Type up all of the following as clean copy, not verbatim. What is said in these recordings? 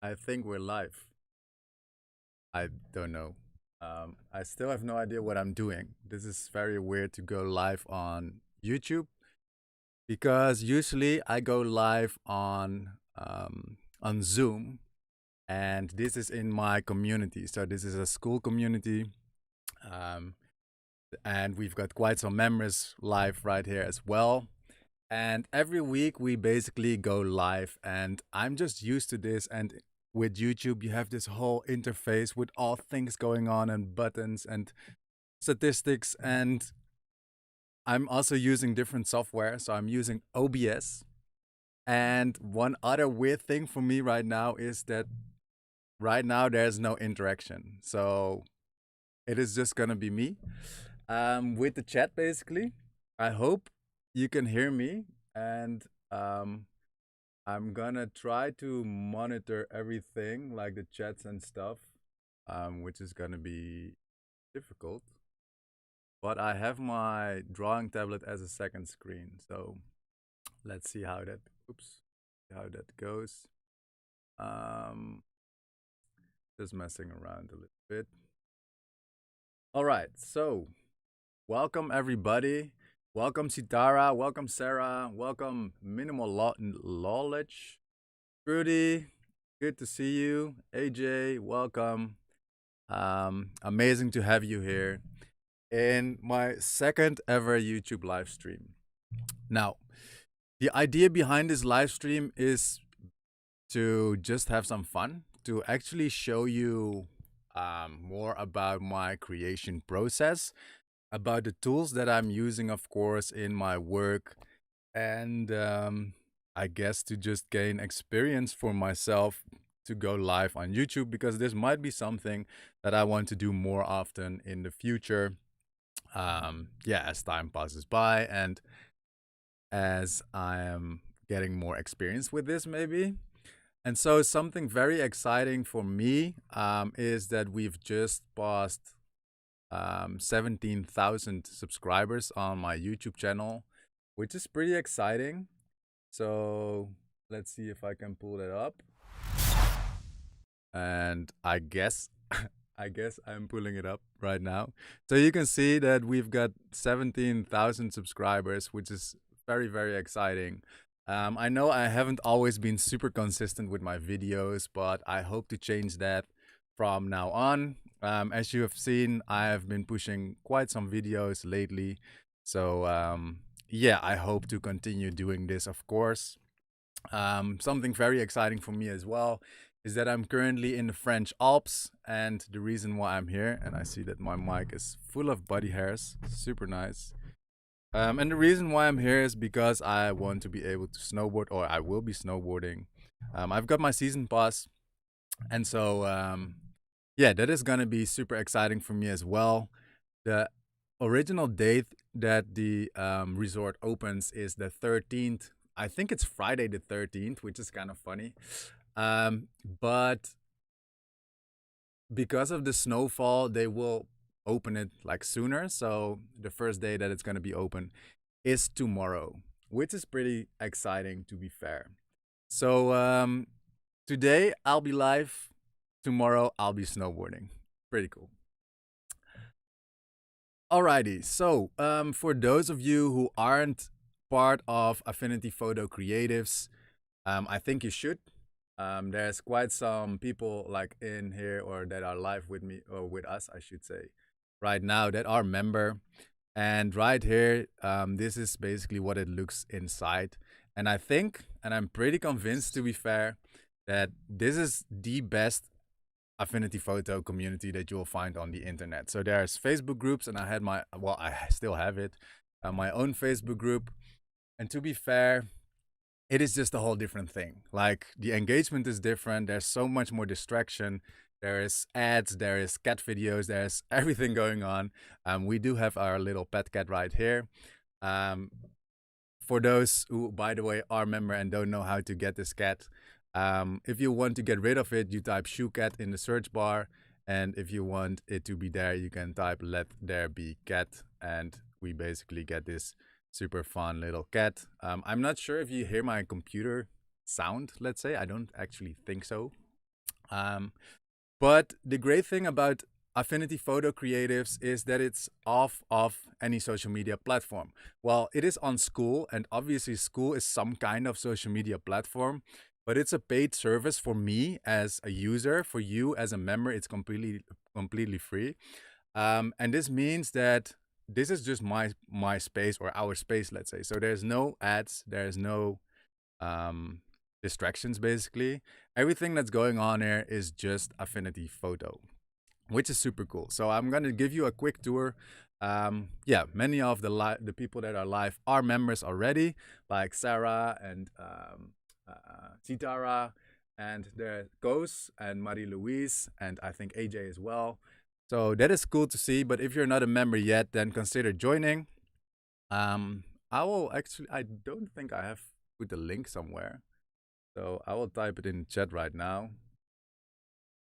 I think we're live. I don't know. I still have no idea what I'm doing. This is very weird to go live on YouTube because usually I go live on Zoom, and this is in my community. So this is a school community, um, and we've got quite some members live right here as well. And every week we basically go live, and I'm just used to this. And with YouTube, you have this whole interface with all things going on and buttons and statistics. And I'm also using different software. So I'm using OBS. And one other weird thing for me right now is that right now there's no interaction. So it is just going to be me with the chat, basically. I hope you can hear me. And I'm gonna try to monitor everything, like the chats and stuff, which is gonna be difficult. But I have my drawing tablet as a second screen, so let's see how that. Oops, how that goes. Um, just messing around a little bit. All right, so welcome everybody. Welcome Sitara. Welcome Sarah. Welcome Minimal Knowledge. Rudy, good to see you. AJ, welcome. Amazing to have you here in my second ever YouTube live stream. Now, the idea behind this live stream is to just have some fun, to actually show you more about my creation process, about the tools that I'm using, of course, in my work, and I guess to just gain experience for myself to go live on YouTube, because this might be something that I want to do more often in the future. Yeah, as time passes by and as I am getting more experience with this, maybe. And so, something very exciting for me is that we've just passed 17,000 subscribers on my YouTube channel, which is pretty exciting. So let's see if I can pull that up. And I guess I guess I'm pulling it up right now. So you can see that we've got 17,000 subscribers, which is very, very exciting. I know I haven't always been super consistent with my videos, but I hope to change that from now on. As you have seen, I have been pushing quite some videos lately. So yeah, I hope to continue doing this, of course. Something very exciting for me as well is that I'm currently in the French Alps, and the reason why I'm here, and I see that my mic is full of body hairs, super nice. And the reason why I'm here is because I want to be able to snowboard, or I will be snowboarding. I've got my season pass, and so yeah, that is gonna be super exciting for me as well. The original date that the resort opens is the 13th. I think it's Friday the 13th, which is kind of funny. But because of the snowfall, they will open it like sooner. So the first day that it's going to be open is tomorrow, which is pretty exciting, to be fair. So today I'll be live. Tomorrow I'll be snowboarding. Pretty cool. Alrighty. So for those of you who aren't part of Affinity Photo Creatives, I think you should. There's quite some people like in here or that are live with me or with us, I should say, right now that are member. And right here, this is basically what it looks inside. And I think, and I'm pretty convinced to be fair, that this is the best Affinity Photo community that you'll find on the internet. So there's Facebook groups, and I had my, well, I still have it, my own Facebook group. And to be fair, it is just a whole different thing. Like the engagement is different. There's so much more distraction. There is ads, there is cat videos, there's everything going on. We do have our little pet cat right here. Um, for those who, by the way, are member and don't know how to get this cat, if you want to get rid of it, you type shoe cat in the search bar. And if you want it to be there, you can type let there be cat. And we basically get this super fun little cat. I'm not sure if you hear my computer sound, let's say. I don't actually think so. Um, but the great thing about Affinity Photo Creatives is that it's off of any social media platform. Well, it is on School, and obviously School is some kind of social media platform, but it's a paid service for me as a user. For you as a member, it's completely free. And this means that this is just my space, or our space, let's say. So there's no ads, there's no um, distractions. Basically, everything that's going on here is just Affinity Photo, which is super cool. So I'm gonna give you a quick tour. Yeah, many of the people that are live are members already, like Sarah and Chitara, and there goes and Marie Louise, and I think AJ as well. So that is cool to see. But if you're not a member yet, then consider joining. Um, I will actually. I don't think I have put the link somewhere, so I will type it in chat right now.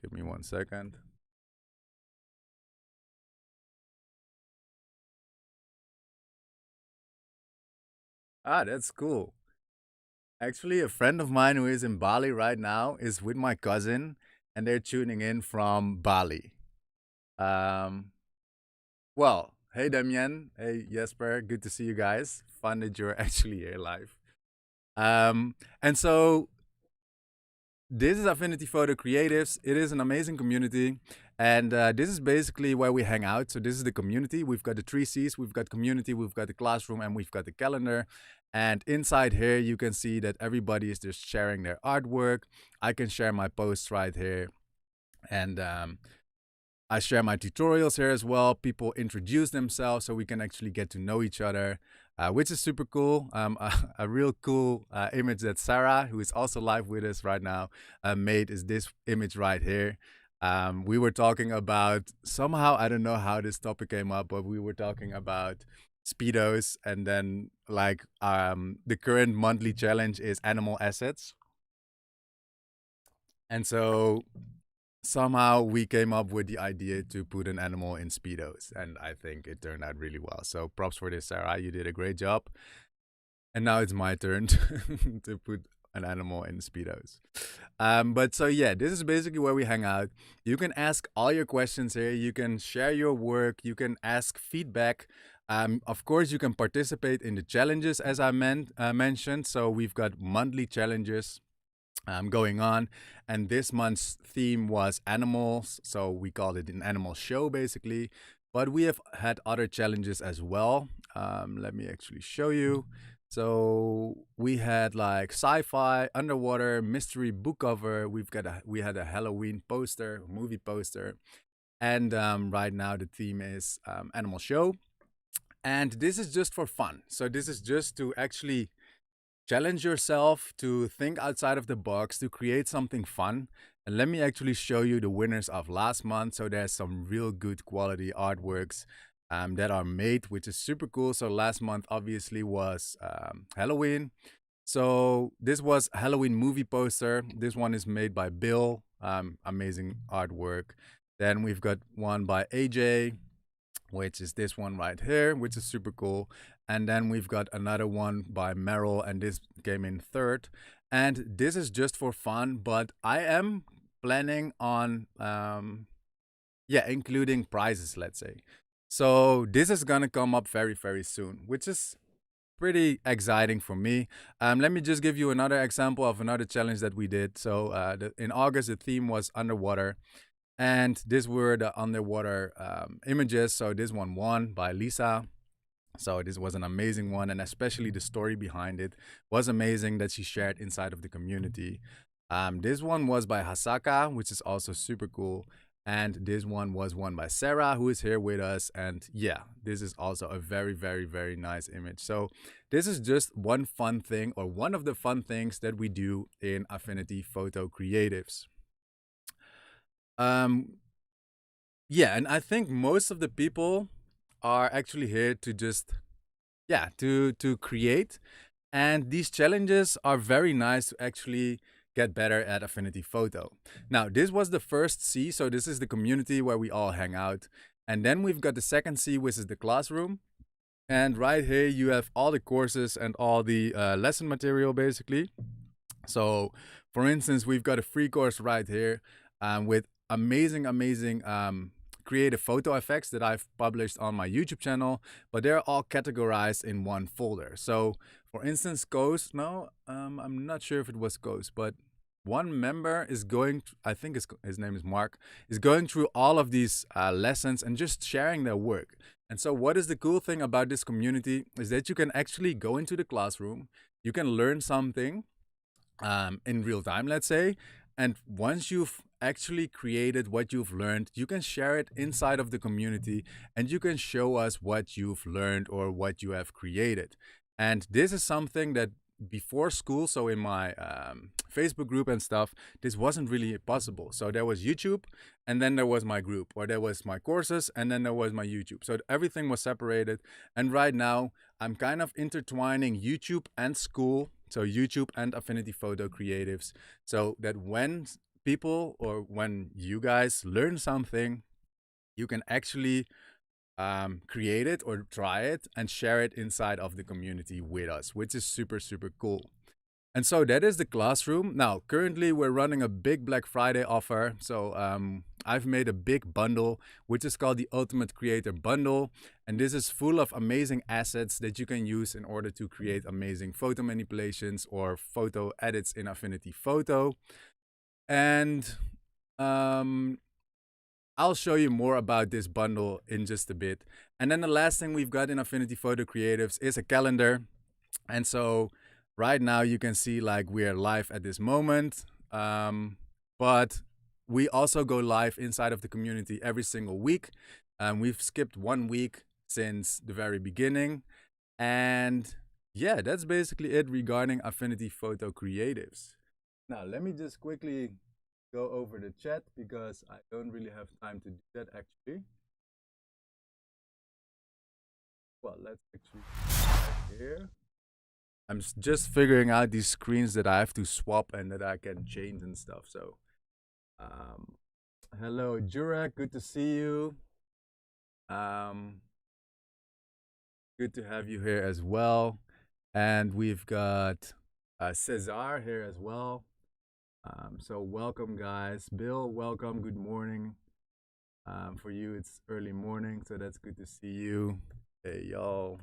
Give me 1 second. Ah, that's cool. Actually, a friend of mine who is in Bali right now is with my cousin, and they're tuning in from Bali. Um, well, hey Damien, hey Jesper, good to see you guys. Fun that you're actually here live. And so this is Affinity Photo Creatives. It is an amazing community. And this is basically where we hang out. So this is the community. We've got the three C's. We've got community, we've got the classroom, and we've got the calendar. And inside here, you can see that everybody is just sharing their artwork. I can share my posts right here. And I share my tutorials here as well. People introduce themselves so we can actually get to know each other, which is super cool. A real cool image that Sarah, who is also live with us right now, made is this image right here. We were talking about, somehow, I don't know how this topic came up, but we were talking about Speedos, and then like the current monthly challenge is animal assets. And so somehow we came up with the idea to put an animal in Speedos, and I think it turned out really well. So props for this, Sarah. You did a great job. And now it's my turn to put an animal in Speedos. But so yeah, this is basically where we hang out. You can ask all your questions here. You can share your work. You can ask feedback. Of course, you can participate in the challenges as I mentioned. So we've got monthly challenges going on, and this month's theme was animals, so we called it an animal show basically. But we have had other challenges as well. Let me actually show you. So we had like sci-fi, underwater, mystery book cover. We had a Halloween poster, movie poster, and right now the theme is animal show. And this is just for fun. So this is just to actually challenge yourself to think outside of the box, to create something fun. And let me actually show you the winners of last month. So there's some real good quality artworks that are made, which is super cool. So last month obviously was Halloween. So this was Halloween movie poster. This one is made by Bill. Amazing artwork. Then we've got one by AJ, which is this one right here, which is super cool. And then we've got another one by Meryl, and this came in third. And this is just for fun, but I am planning on, including prizes, let's say. So this is gonna come up very, very soon, which is pretty exciting for me. Let me just give you another example of another challenge that we did. So in August, the theme was underwater. And these were the underwater images. So this one won by Lisa. So this was an amazing one, and especially the story behind it was amazing that she shared inside of the community. This one was by Hasaka, which is also super cool. And this one was won by Sarah, who is here with us. And yeah, this is also a very, very, very nice image. So this is just one fun thing, or one of the fun things that we do in Affinity Photo Creatives. Yeah, and I think most of the people are actually here to just, to create. And these challenges are very nice to actually get better at Affinity Photo. Now, this was the first C, so this is the community where we all hang out. And then we've got the second C, which is the classroom. And right here, you have all the courses and all the lesson material, basically. So, for instance, we've got a free course right here. with amazing creative photo effects that I've published on my YouTube channel, but they're all categorized in one folder. So, for instance, Ghost, no, I'm not sure if it was Ghost, but one member is going, I think his name is Mark, is going through all of these lessons and just sharing their work. And so, what is the cool thing about this community is that you can actually go into the classroom, you can learn something in real time, let's say. And once you've actually created what you've learned, you can share it inside of the community and you can show us what you've learned or what you have created. And this is something that before school, so in my Facebook group and stuff, this wasn't really possible. So there was YouTube and then there was my group, or there was my courses and then there was my YouTube. So everything was separated. And right now I'm kind of intertwining YouTube and school, so YouTube and Affinity Photo creatives, so that when people or when you guys learn something, you can actually create it or try it and share it inside of the community with us, which is super cool. And so that is the classroom. Now, currently we're running a big Black Friday offer. So I've made a big bundle, which is called the Ultimate Creator Bundle. And this is full of amazing assets that you can use in order to create amazing photo manipulations or photo edits in Affinity Photo. And I'll show you more about this bundle in just a bit. And then the last thing we've got in Affinity Photo Creatives is a calendar. And so right now you can see like we're live at this moment, but we also go live inside of the community every single week. We've skipped 1 week since the very beginning. And yeah, that's basically it regarding Affinity Photo Creatives. Now, let me just quickly go over the chat because I don't really have time to do that actually. Well, let's actually start here. I'm just figuring out these screens that I have to swap and that I can change and stuff. So, hello, Jurek. Good to see you. Good to have you here as well. And we've got Cesar here as well. So welcome, guys. Bill, welcome. Good morning. For you, it's early morning, so that's good to see you. Hey, y'all.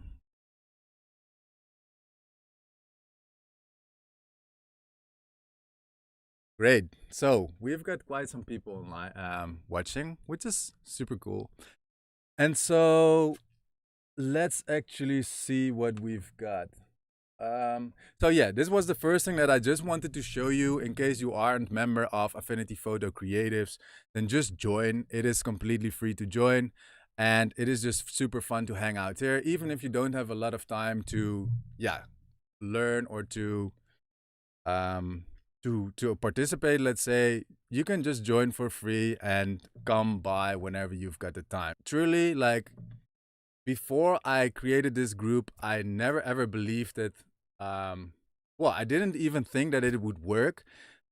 Great. So we've got quite some people online watching, which is super cool. And so let's actually see what we've got. So yeah, this was the first thing that I just wanted to show you in case you aren't member of Affinity Photo Creatives, then just join. It is completely free to join and it is just super fun to hang out here, even if you don't have a lot of time to, yeah, learn or um, to participate, let's say. You can just join for free and come by whenever you've got the time. Truly, like, before I created this group, I never ever believed that. Well, I didn't even think that it would work,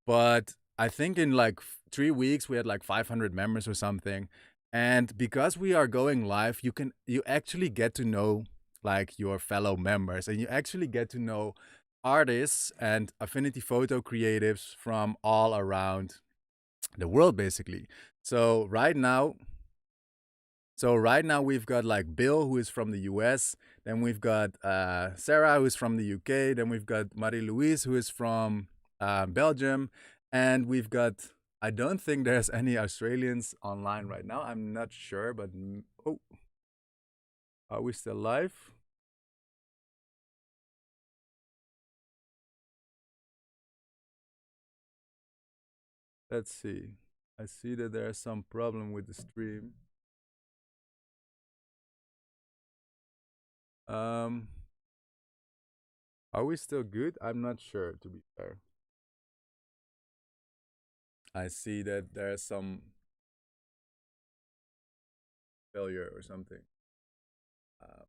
but I think in like 3 weeks we had like 500 members or something. And because we are going live, you actually get to know like your fellow members, and you actually get to know artists and Affinity Photo creatives from all around the world, basically. So right now, we've got like Bill, who is from the US. Then we've got Sarah, who is from the UK. Then we've got Marie-Louise, who is from Belgium. And we've got, I don't think there's any Australians online right now. I'm not sure, but oh, are we still live? Let's see. I see that there's some problem with the stream. Um, are we still good? I'm not sure, to be fair. I see that there's some failure or something. Uh,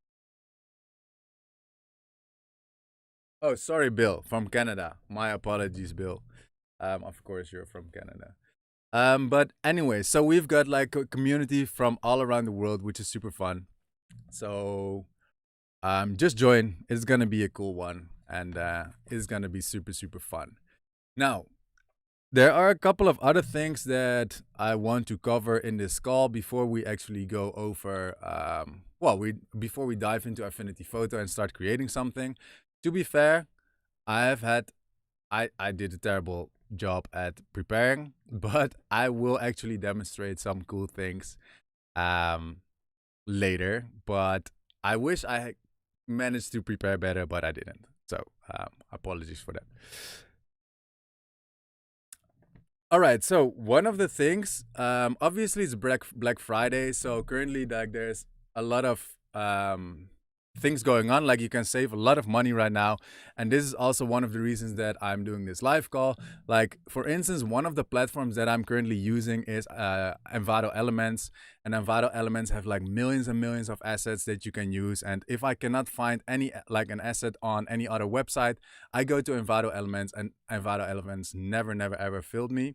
oh, sorry, Bill from Canada. My apologies, Bill. Of course, you're from Canada. But anyway, so we've got like a community from all around the world, which is super fun. So just join. It's gonna be a cool one, and it's gonna be super fun. Now, There are a couple of other things that I want to cover in this call before we actually go over, before we dive into Affinity Photo and start creating something. To be fair, I have had, I did a terrible job at preparing, but I will actually demonstrate some cool things um, later. But I wish I had managed to prepare better, but I didn't. So apologies for that. All right, so one of the things, obviously, it's Black Friday. So currently, like, there's a lot of things going on. Like, you can save a lot of money right now, and this is also one of the reasons that I'm doing this live call. Like, for instance, one of the platforms that I'm currently using is Envato Elements, and Envato Elements have like millions and millions of assets that you can use. And if I cannot find any like an asset on any other website, I go to Envato Elements, and Envato Elements never, never, ever failed me,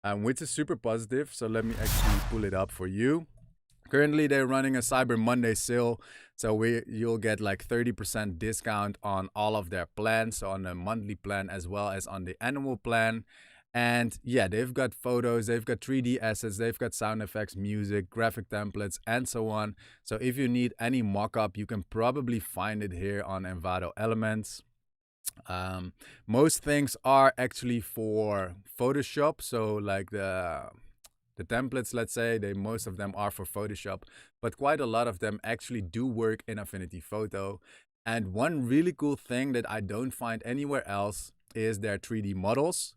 which is super positive. So let me actually pull it up for you. Currently, they're running a Cyber Monday sale, so you'll get like 30% discount on all of their plans, so on the monthly plan as well as on the annual plan. And yeah, they've got photos, they've got 3D assets, they've got sound effects, music, graphic templates, and so on. So if you need any mock-up, you can probably find it here on Envato Elements. Most things are actually for Photoshop, so like the templates, let's say, most of them are for Photoshop, but quite a lot of them actually do work in Affinity Photo. And one really cool thing that I don't find anywhere else is their 3D models.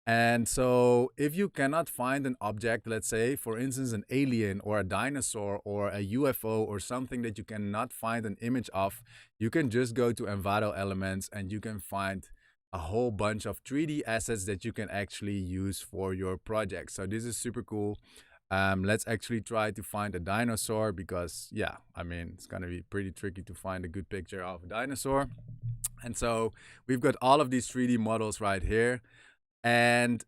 And so if you cannot find an object, let's say, for instance, an alien or a dinosaur or a UFO or something that you cannot find an image of, you can just go to Envato Elements and you can find a whole bunch of 3D assets that you can actually use for your project. So this is super cool. Let's actually try to find a dinosaur because, yeah, I mean, it's going to be pretty tricky to find a good picture of a dinosaur. And so we've got all of these 3D models right here. And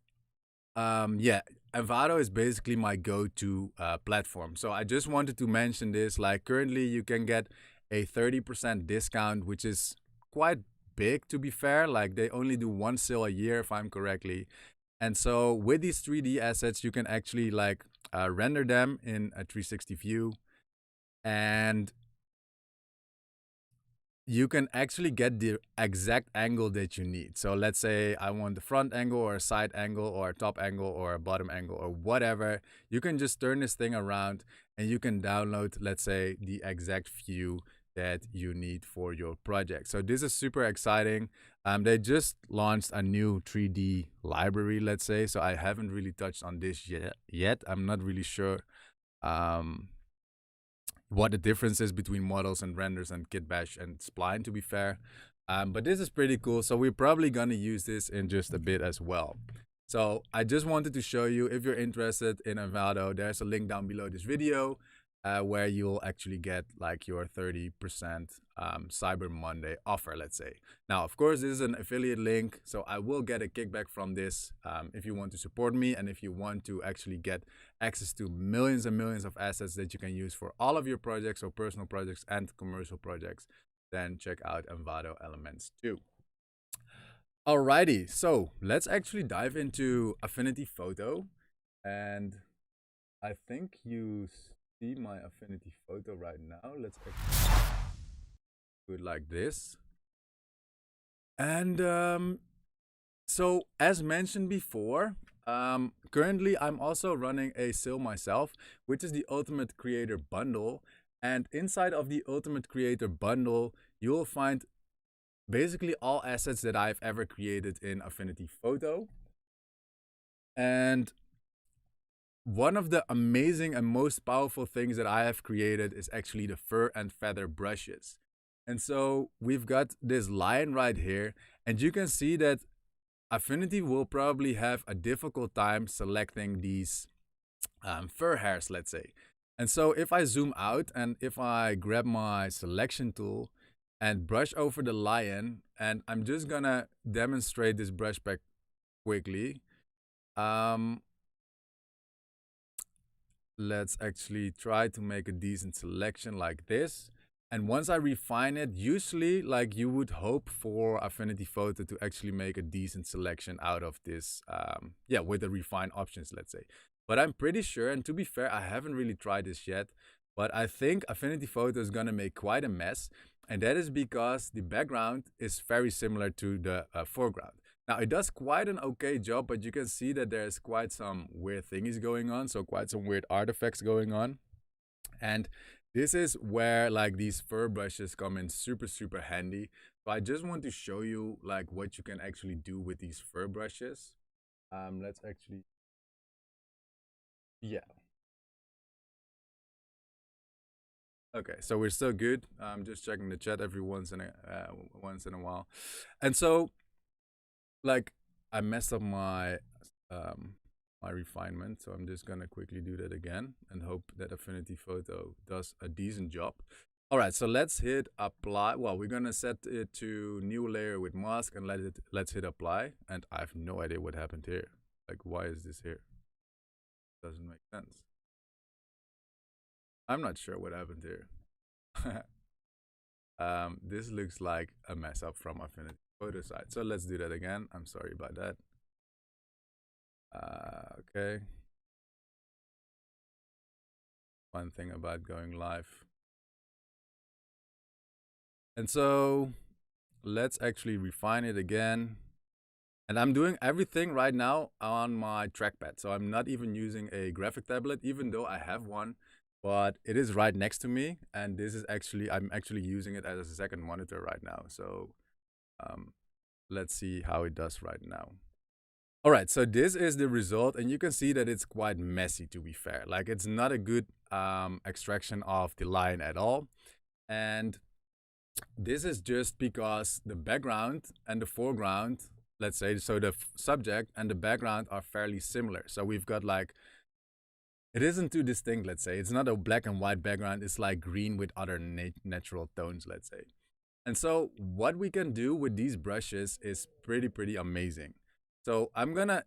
yeah, Envato is basically my go-to platform. So I just wanted to mention this. Like, currently, you can get a 30% discount, which is quite big, to be fair. Like, they only do one sale a year, if I'm correctly. And so with these 3D assets, you can actually like render them in a 360 view, and you can actually get the exact angle that you need. So let's say I want the front angle or a side angle or a top angle or a bottom angle or whatever. You can just turn this thing around and you can download, let's say, the exact view that you need for your project. So this is super exciting. They just launched a new 3D library, let's say. So I haven't really touched on this yet. I'm not really sure what the difference is between models and renders and Kitbash and Spline, to be fair. But this is pretty cool. So we're probably going to use this in just a bit as well. So I just wanted to show you, if you're interested in Envato, there's a link down below this video where you'll actually get like your 30% Cyber Monday offer, let's say. Now, of course, this is an affiliate link, so I will get a kickback from this if you want to support me and if you want to actually get access to millions and millions of assets that you can use for all of your projects, or personal projects and commercial projects, then check out Envato Elements too. Alrighty, so let's actually dive into Affinity Photo. And I think you see my Affinity Photo right now. Let's actually do it like this. And so, as mentioned before, currently I'm also running a sale myself, which is the Ultimate Creator Bundle. And inside of the Ultimate Creator Bundle, you'll find basically all assets that I've ever created in Affinity Photo. And one of the amazing and most powerful things that I have created is actually the fur and feather brushes. And so we've got this line right here, and you can see that Affinity will probably have a difficult time selecting these fur hairs, let's say. And so if I zoom out and if I grab my selection tool and brush over the lion, and I'm just gonna demonstrate this brush back quickly. Let's actually try to make a decent selection like this. And once I refine it, usually like you would hope for Affinity Photo to actually make a decent selection out of this, yeah, with the refined options, let's say. But I'm pretty sure, and to be fair, I haven't really tried this yet, but I think Affinity Photo is gonna make quite a mess. And that is because the background is very similar to the foreground. Now it does quite an okay job, but you can see that there's quite some weird thingies going on, so quite some weird artifacts going on. And this is where like these fur brushes come in super handy. So I just want to show you like what you can actually do with these fur brushes. Let's actually, yeah. Okay, so we're still good. I'm just checking the chat every once in a while, and so like I messed up um my refinement, so I'm just gonna quickly do that again and hope that Affinity Photo does a decent job. All right, so let's hit apply. Well, we're gonna set it to new layer with mask and let's hit apply. And I have no idea what happened here. Like, why is this here? Doesn't make sense. I'm not sure what happened here. This looks like a mess up from Affinity Photo side. So let's do that again. I'm sorry about that. Okay. One thing about going live. And so let's actually refine it again. And I'm doing everything right now on my trackpad. So I'm not even using a graphic tablet, even though I have one, but it is right next to me. And this is actually, I'm actually using it as a second monitor right now. So let's see how it does right now. All right, so this is the result, and you can see that it's quite messy, to be fair. Like, it's not a good extraction of the line at all. And this is just because the background and the foreground, let's say, so the subject and the background are fairly similar. So we've got like, it isn't too distinct, let's say. It's not a black and white background. It's like green with other natural tones, let's say. And so what we can do with these brushes is pretty amazing. So I'm gonna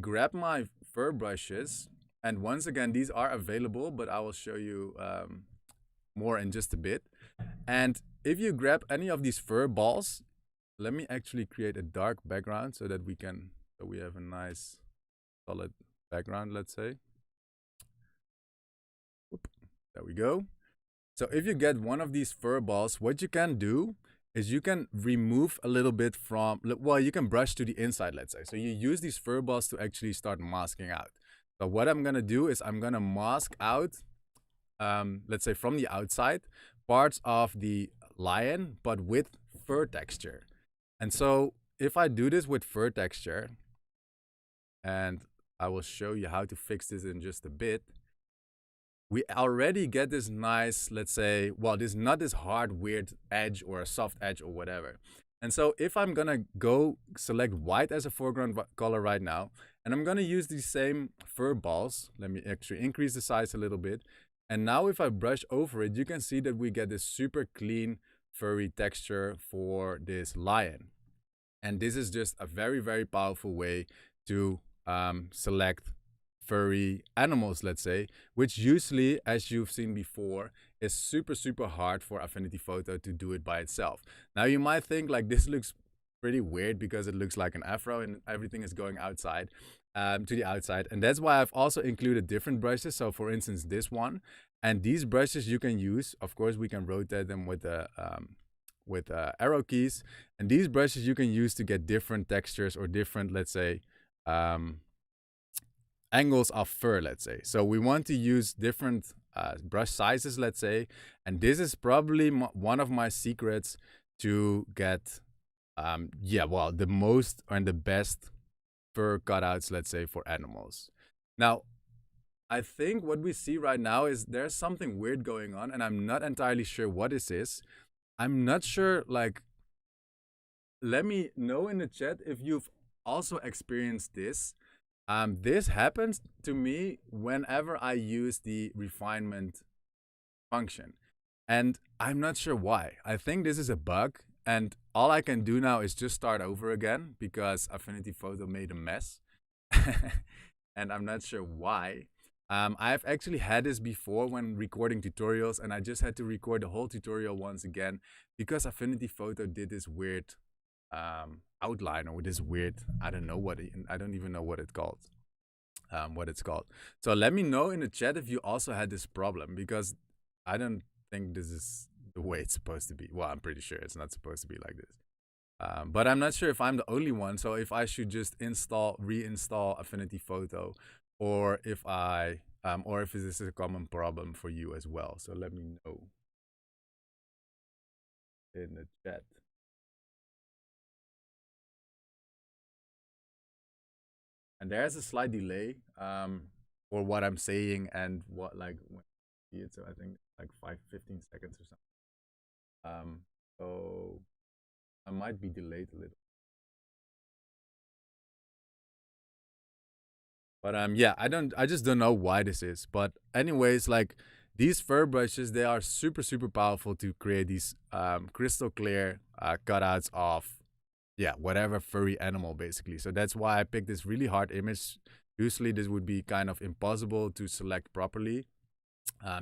grab my fur brushes, and once again, these are available, but I will show you more in just a bit. And if you grab any of these fur balls, let me actually create a dark background so that we have a nice solid background, let's say. There we go. So if you get one of these fur balls, what you can do is you can remove a little bit from, well, you can brush to the inside, let's say. So you use these fur balls to actually start masking out. So what I'm gonna do is I'm gonna mask out, let's say from the outside, parts of the lion, but with fur texture. And so if I do this with fur texture, and I will show you how to fix this in just a bit, we already get this nice, let's say, well, this not this hard, weird edge or a soft edge or whatever. And so if I'm gonna go select white as a foreground color right now, and I'm gonna use these same fur balls, let me actually increase the size a little bit. And now if I brush over it, you can see that we get this super clean, furry texture for this lion. And this is just a very powerful way to select furry animals, let's say, which usually, as you've seen before, is super hard for Affinity Photo to do it by itself. Now you might think like this looks pretty weird because it looks like an afro and everything is going outside, to the outside. And that's why I've also included different brushes. So for instance, this one, and these brushes you can use, of course, we can rotate them with the arrow keys. And these brushes you can use to get different textures or different, let's say, angles of fur, let's say. So we want to use different brush sizes, let's say. And this is probably one of my secrets to get, yeah, well, the most and the best fur cutouts, let's say, for animals. Now, I think what we see right now is there's something weird going on, and I'm not entirely sure what this is. I'm not sure, like, let me know in the chat if you've also experienced this. This happens to me whenever I use the refinement function. And I'm not sure why. I think this is a bug. And all I can do now is just start over again because Affinity Photo made a mess. And I'm not sure why. I've actually had this before when recording tutorials, and I just had to record the whole tutorial once again because Affinity Photo did this weird outline, or this weird, I don't know what I don't even know what it's called. What it's called. So let me know in the chat if you also had this problem, because I don't think this is the way it's supposed to be. Well, I'm pretty sure it's not supposed to be like this. But I'm not sure if I'm the only one. So if I should just reinstall Affinity Photo, or if this is a common problem for you as well. So let me know in the chat. And there's a slight delay for what I'm saying and what, like, when you see it. So I think like 15 seconds or something. So I might be delayed a little. But yeah, I just don't know why this is. But anyways, like, these fur brushes, they are super super powerful to create these crystal clear cutouts of, yeah, whatever furry animal basically. So that's why I picked this really hard image. Usually this would be kind of impossible to select properly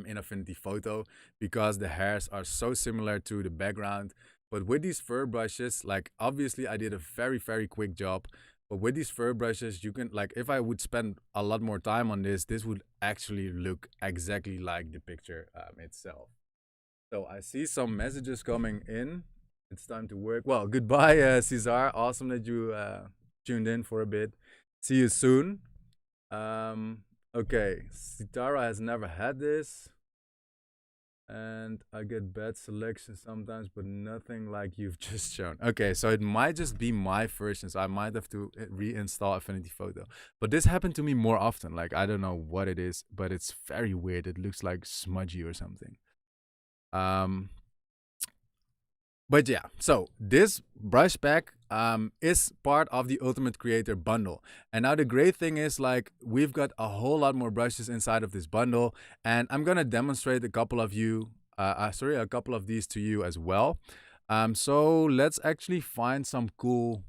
in Affinity Photo, because the hairs are so similar to the background. But with these fur brushes, like, obviously I did a very very quick job, but with these fur brushes, you can, like, if I would spend a lot more time on this would actually look exactly like the picture itself. So I see some messages coming in. It's time to work. Well, goodbye, Cesar. Awesome that you tuned in for a bit. See you soon. Okay, Sitara has never had this, and I get bad selection sometimes, but nothing like you've just shown. Okay, so it might just be my version, so I might have to reinstall Affinity Photo. But this happened to me more often. Like, I don't know what it is, but it's very weird. It looks like smudgy or something. But yeah, so this brush pack is part of the Ultimate Creator bundle. And now the great thing is, like, we've got a whole lot more brushes inside of this bundle, and I'm gonna demonstrate a couple of a couple of these to you as well. So let's actually find some cool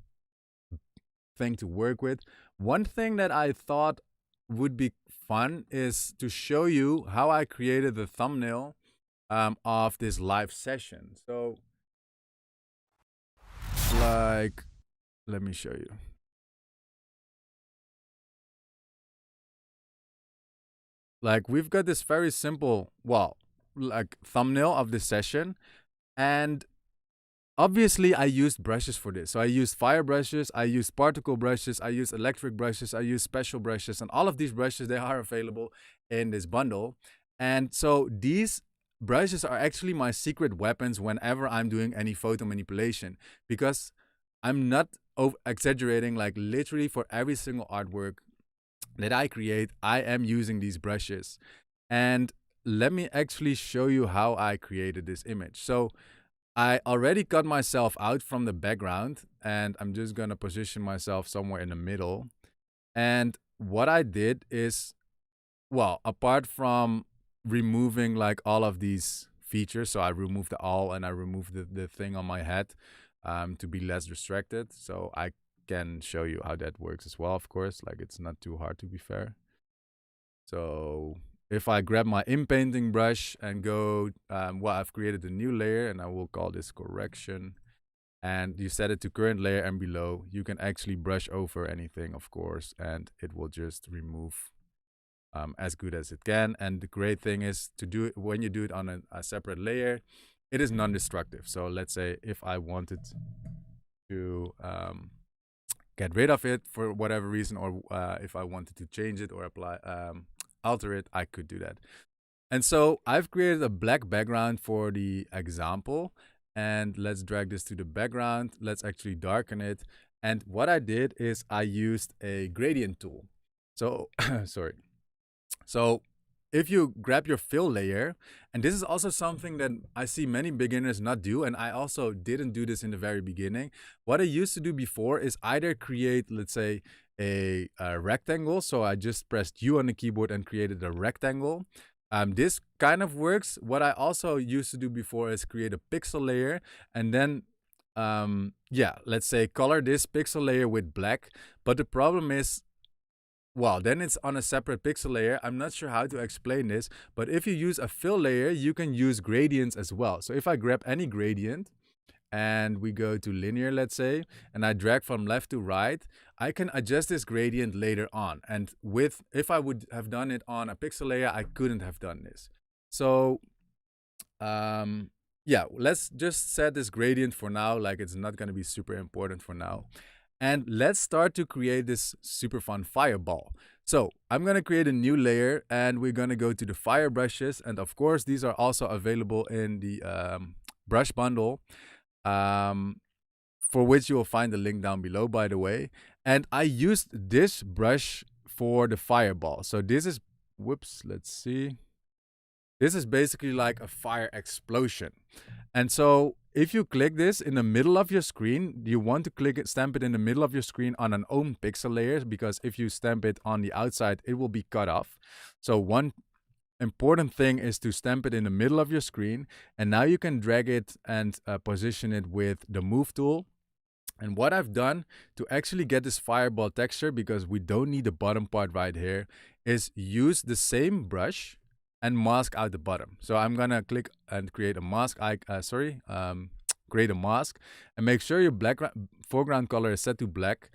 thing to work with. One thing that I thought would be fun is to show you how I created the thumbnail of this live session. So, like, let me show you. Like, we've got this very simple, well, like, thumbnail of this session, and obviously I used brushes for this. So I used fire brushes, I used particle brushes, I used electric brushes, I used special brushes, and all of these brushes, they are available in this bundle. And so these brushes are actually my secret weapons whenever I'm doing any photo manipulation, because I'm not exaggerating. Like, literally for every single artwork that I create, I am using these brushes. And let me actually show you how I created this image. So I already cut myself out from the background, and I'm just gonna position myself somewhere in the middle. And what I did is, well, apart from removing like all of these features, so I removed the all, and I removed the thing on my head to be less distracted. So I can show you how that works as well, of course. Like, it's not too hard, to be fair. So if I grab my inpainting brush and go, well, I've created a new layer, and I will call this correction. And you set it to current layer and below. You can actually brush over anything, of course, and it will just remove as good as it can. And the great thing is, to do it when you do it on a separate layer, it is non-destructive. So let's say if I wanted to get rid of it for whatever reason, or if I wanted to change it or apply alter it, I could do that. And so I've created a black background for the example, and let's drag this to the background. Let's actually darken it. And what I did is I used a gradient tool. So sorry. So if you grab your fill layer, and this is also something that I see many beginners not do, and I also didn't do this in the very beginning. What I used to do before is either create, let's say, a rectangle. So I just pressed U on the keyboard and created a rectangle. This kind of works. What I also used to do before is create a pixel layer, and then yeah, let's say color this pixel layer with black. But the problem is, well, then it's on a separate pixel layer. I'm not sure how to explain this, but if you use a fill layer, you can use gradients as well. So if I grab any gradient and we go to linear, let's say, and I drag from left to right, I can adjust this gradient later on. And if I would have done it on a pixel layer, I couldn't have done this. So yeah, let's just set this gradient for now, like it's not going to be super important for now. And let's start to create this super fun fireball. So I'm going to create a new layer and we're going to go to the fire brushes. And of course, these are also available in the brush bundle, for which you will find the link down below, by the way. And I used this brush for the fireball. So this is, whoops, let's see. This is basically like a fire explosion. And so if you click this in the middle of your screen, you want to click it, stamp it in the middle of your screen on an own pixel layer, because if you stamp it on the outside, it will be cut off. So one important thing is to stamp it in the middle of your screen. And now you can drag it and position it with the move tool. And what I've done to actually get this fireball texture, because we don't need the bottom part right here, is use the same brush and mask out the bottom. So I'm gonna click and create a mask. Create a mask, and make sure your foreground color is set to black.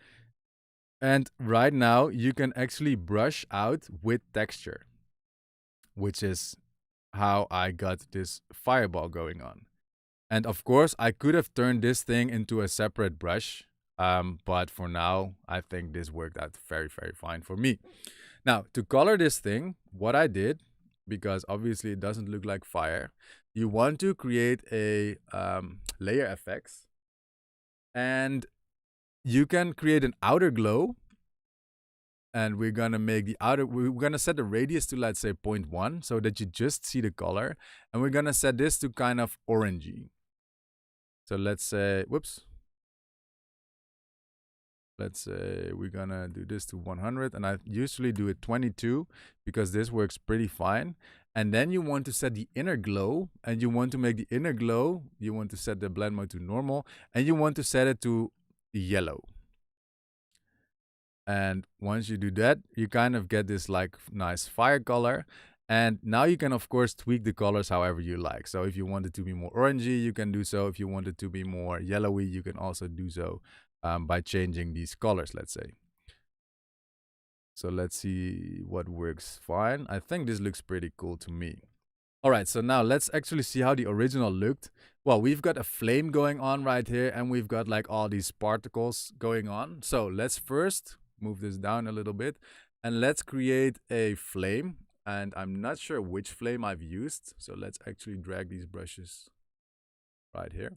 And right now you can actually brush out with texture, which is how I got this fireball going on. And of course, I could have turned this thing into a separate brush, but for now, I think this worked out very, very fine for me. Now, to color this thing, what I did, because obviously it doesn't look like fire, you want to create a layer effects, and you can create an outer glow. And we're gonna set the radius to, let's say, 0.1, so that you just see the color. And we're gonna set this to kind of orangey. So let's say, let's say we're gonna do this to 100, and I usually do it 22 because this works pretty fine. And then you want to set the inner glow, and you want to make the inner glow, you want to set the blend mode to normal, and you want to set it to yellow. And once you do that, you kind of get this like nice fire color. And now you can, of course, tweak the colors however you like. So if you want it to be more orangey, you can do so. If you want it to be more yellowy, you can also do so by changing these colors, let's say. So let's see what works fine. I think this looks pretty cool to me. All right, so now let's actually see how the original looked. Well, we've got a flame going on right here, and we've got like all these particles going on. So let's first move this down a little bit, and let's create a flame. And I'm not sure which flame I've used, so let's actually drag these brushes right here.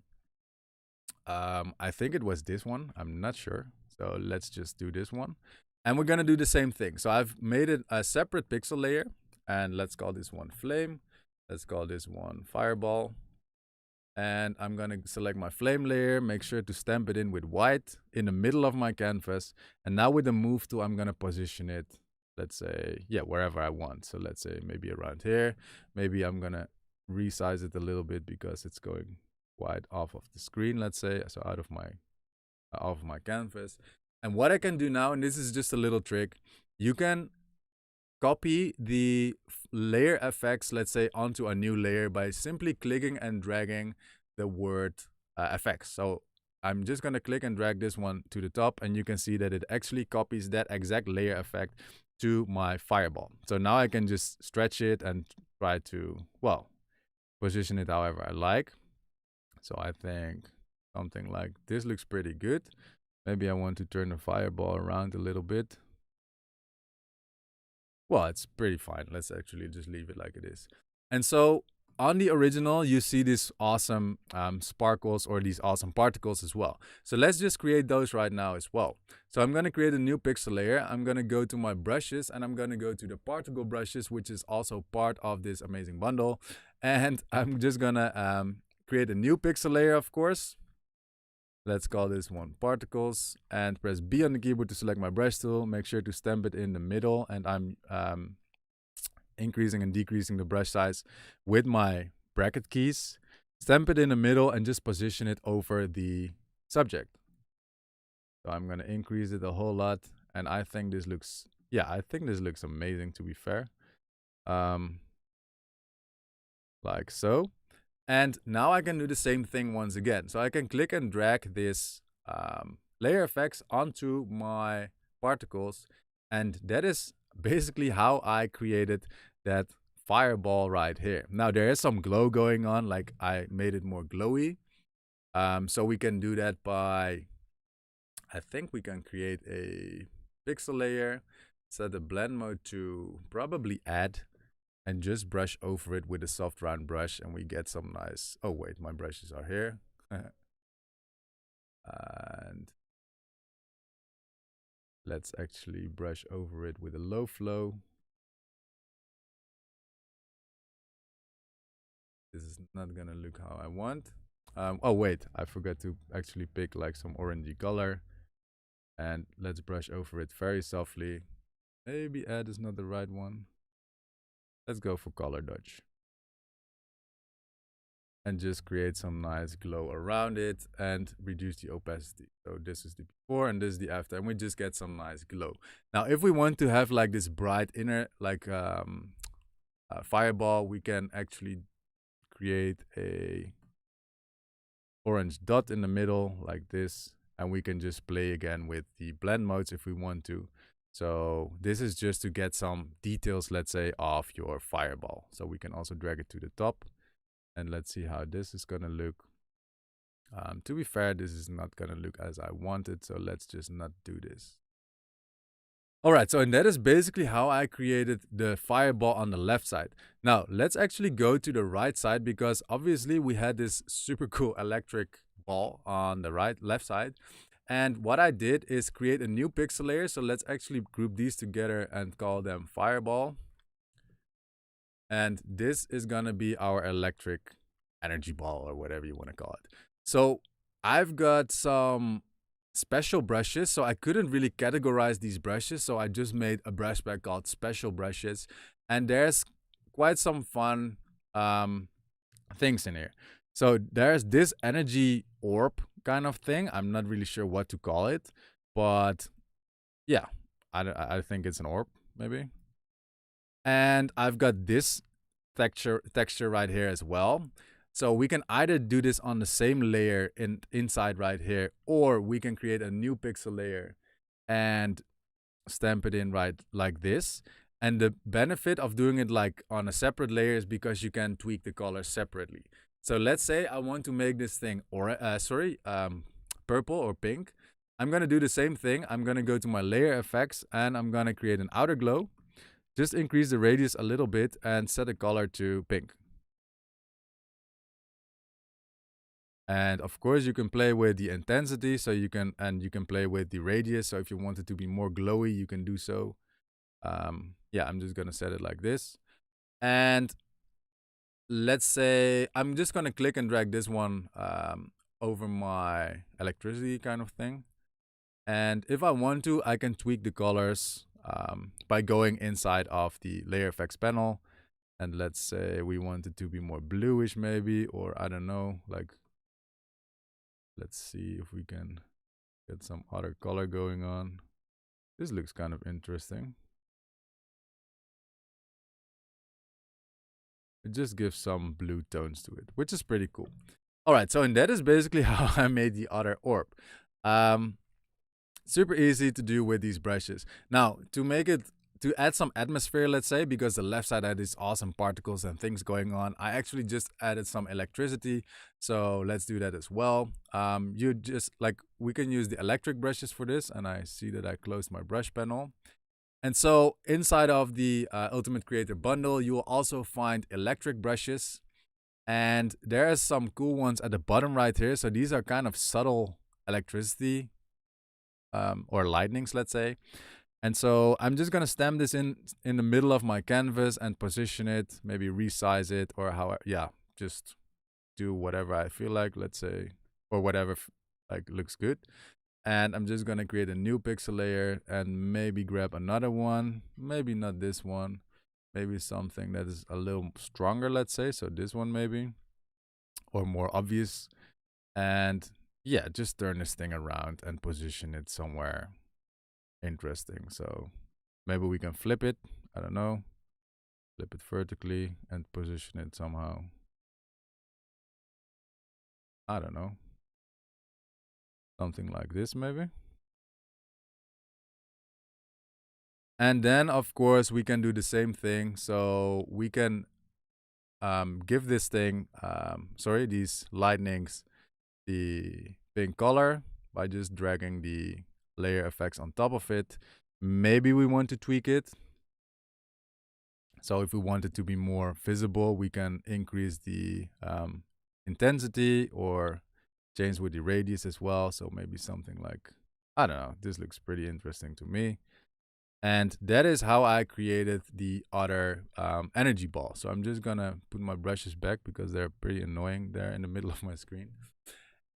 I think it was this one, I'm not sure. So let's just do this one. And we're gonna do the same thing. So I've made it a separate pixel layer, and let's call this one flame. Let's call this one fireball. And I'm gonna select my flame layer, make sure to stamp it in with white in the middle of my canvas. And now with the move tool, I'm gonna position it, let's say, yeah, wherever I want. So let's say maybe around here. Maybe I'm gonna resize it a little bit because it's going quite off of the screen, let's say, so out of my canvas. And what I can do now, and this is just a little trick, you can copy the layer effects, let's say, onto a new layer by simply clicking and dragging the word effects. So I'm just going to click and drag this one to the top, and you can see that it actually copies that exact layer effect to my fireball. So now I can just stretch it and try to, well, position it however I like. So I think something like this looks pretty good. Maybe I want to turn the fireball around a little bit. Well, it's pretty fine. Let's actually just leave it like it is. And so on the original, you see these awesome sparkles or these awesome particles as well. So let's just create those right now as well. So I'm going to create a new pixel layer. I'm going to go to my brushes, and I'm going to go to the particle brushes, which is also part of this amazing bundle. And I'm just going to create a new pixel layer, of course. Let's call this one particles, and press B on the keyboard to select my brush tool. Make sure to stamp it in the middle, and I'm increasing and decreasing the brush size with my bracket keys. Stamp it in the middle and just position it over the subject. So I'm going to increase it a whole lot, and I think this looks yeah, I think this looks amazing, to be fair. Um, like so. And now I can do the same thing once again. So I can click and drag this layer effects onto my particles. And that is basically how I created that fireball right here. Now there is some glow going on, like I made it more glowy. So we can do that by, I think we can create a pixel layer, set the blend mode to probably add, and just brush over it with a soft round brush, and we get some nice, oh wait, my brushes are here. And let's actually brush over it with a low flow. This is not gonna look how I want. Oh wait, I forgot to actually pick like some orangey color, and let's brush over it very softly. Maybe add is not the right one. Let's go for color dodge. And just create some nice glow around it and reduce the opacity. So this is the before and this is the after, and we just get some nice glow. Now, if we want to have like this bright inner, like fireball, we can actually create a orange dot in the middle like this, and we can just play again with the blend modes if we want to. So this is just to get some details, let's say, of your fireball. So we can also drag it to the top. And let's see how this is gonna look. To be fair, this is not gonna look as I wanted, so let's just not do this. Alright, so and that is basically how I created the fireball on the left side. Now, let's actually go to the right side, because obviously we had this super cool electric ball on the left side. And what I did is create a new pixel layer, so let's actually group these together and call them fireball. And this is gonna be our electric energy ball, or whatever you want to call it. So I've got some special brushes, so I couldn't really categorize these brushes, so I just made a brush pack called special brushes, and there's quite some fun things in here. So there's this energy orb kind of thing. I'm not really sure what to call it, but yeah, I think it's an orb, maybe. And I've got this texture right here as well. So we can either do this on the same layer inside right here, or we can create a new pixel layer and stamp it in right like this. And the benefit of doing it like on a separate layer is because you can tweak the color separately. So let's say I want to make this thing purple or pink. I'm gonna do the same thing. I'm gonna go to my layer effects and I'm gonna create an outer glow. Just increase the radius a little bit and set the color to pink. And of course you can play with the intensity, so you can play with the radius. So if you want it to be more glowy, you can do so. Yeah, I'm just gonna set it like this. And let's say I'm just gonna click and drag this one over my electricity kind of thing. And if I want to, I can tweak the colors by going inside of the layer effects panel. And let's say we want it to be more bluish maybe, or I don't know, like, let's see if we can get some other color going on. This looks kind of interesting. It just gives some blue tones to it, which is pretty cool. All right, so and that is basically how I made the other orb. Super easy to do with these brushes. Now, to add some atmosphere, let's say, because the left side had these awesome particles and things going on, I actually just added some electricity. So let's do that as well. You just like, we can use the electric brushes for this, and I see that I closed my brush panel. And so inside of the Ultimate Creator bundle, you will also find electric brushes. And there are some cool ones at the bottom right here. So these are kind of subtle electricity or lightnings, let's say. And so I'm just gonna stamp this in the middle of my canvas and position it, maybe resize it, or how, yeah, just do whatever I feel like, let's say, or whatever like looks good. And I'm just gonna create a new pixel layer and maybe grab another one, maybe not this one, maybe something that is a little stronger, let's say, so this one maybe, or more obvious. And yeah, just turn this thing around and position it somewhere interesting. So maybe we can flip it. I don't know. Flip it vertically and position it somehow. I don't know. Something like this, maybe. And then, of course, we can do the same thing. So we can give this thing, these lightnings, the pink color by just dragging the layer effects on top of it. Maybe we want to tweak it. So if we want it to be more visible, we can increase the intensity or change with the radius as well. So maybe something like, I don't know, this looks pretty interesting to me. And that is how I created the other energy ball. So I'm just gonna put my brushes back because they're pretty annoying there in the middle of my screen.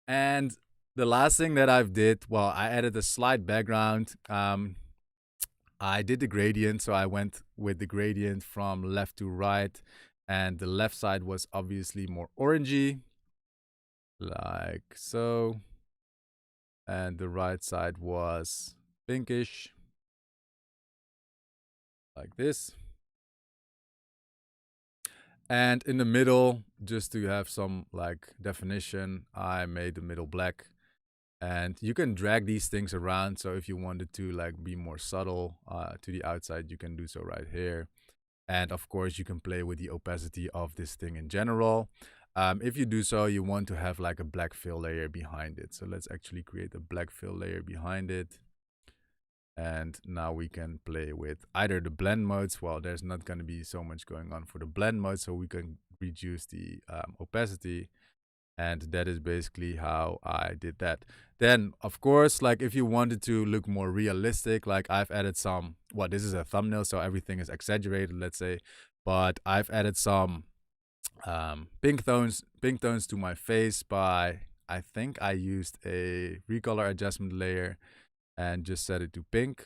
And the last thing that I've did, well, I added a slide background. I did the gradient, so I went with the gradient from left to right, and the left side was obviously more orangey, like so, and the right side was pinkish, like this. And in the middle, just to have some like definition, I made the middle black. And you can drag these things around. So if you wanted to like be more subtle to the outside, you can do so right here. And of course, you can play with the opacity of this thing in general. If you do so, you want to have like a black fill layer behind it. So let's actually create a black fill layer behind it. And now we can play with either the blend modes. Well, there's not going to be so much going on for the blend mode, so we can reduce the opacity. And that is basically how I did that. Then, of course, like if you wanted to look more realistic, like I've added some, well, this is a thumbnail, so everything is exaggerated, let's say. But I've added some pink tones to my face by, I think I used a recolor adjustment layer and just set it to pink.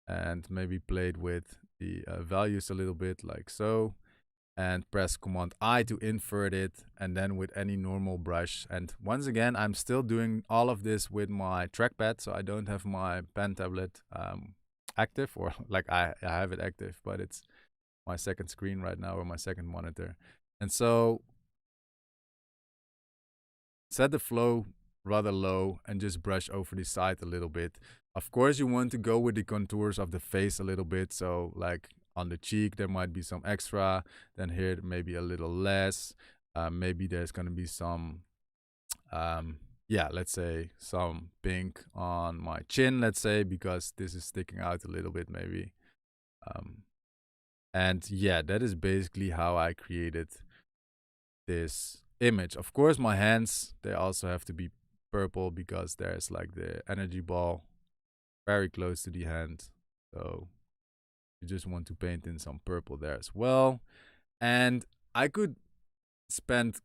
And maybe played with the values a little bit like so. And press Command I to invert it, and then with any normal brush. And once again, I'm still doing all of this with my trackpad, so I don't have my pen tablet active, or like I have it active, but it's my second screen right now, or my second monitor. And so set the flow rather low and just brush over the side a little bit. Of course, you want to go with the contours of the face a little bit, so like on the cheek there might be some extra, then here maybe a little less. Maybe there's going to be some let's say some pink on my chin, let's say, because this is sticking out a little bit maybe. And yeah, that is basically how I created this image. Of course, my hands, they also have to be purple because there's like the energy ball very close to the hand, so you just want to paint in some purple there as well. And I could spend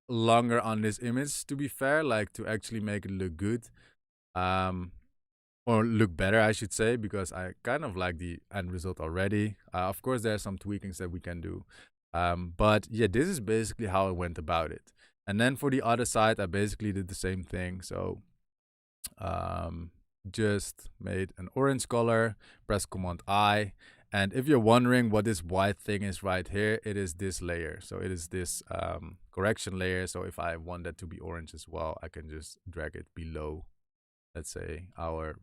longer on this image, to be fair, like to actually make it look good, or look better, I should say, because I kind of like the end result already. Of course, there are some tweakings that we can do, but yeah, this is basically how I went about it. And then for the other side, I basically did the same thing. So just made an orange color, press Command I. And if you're wondering what this white thing is right here, it is this layer. So it is this correction layer. So if I want that to be orange as well, I can just drag it below, let's say, our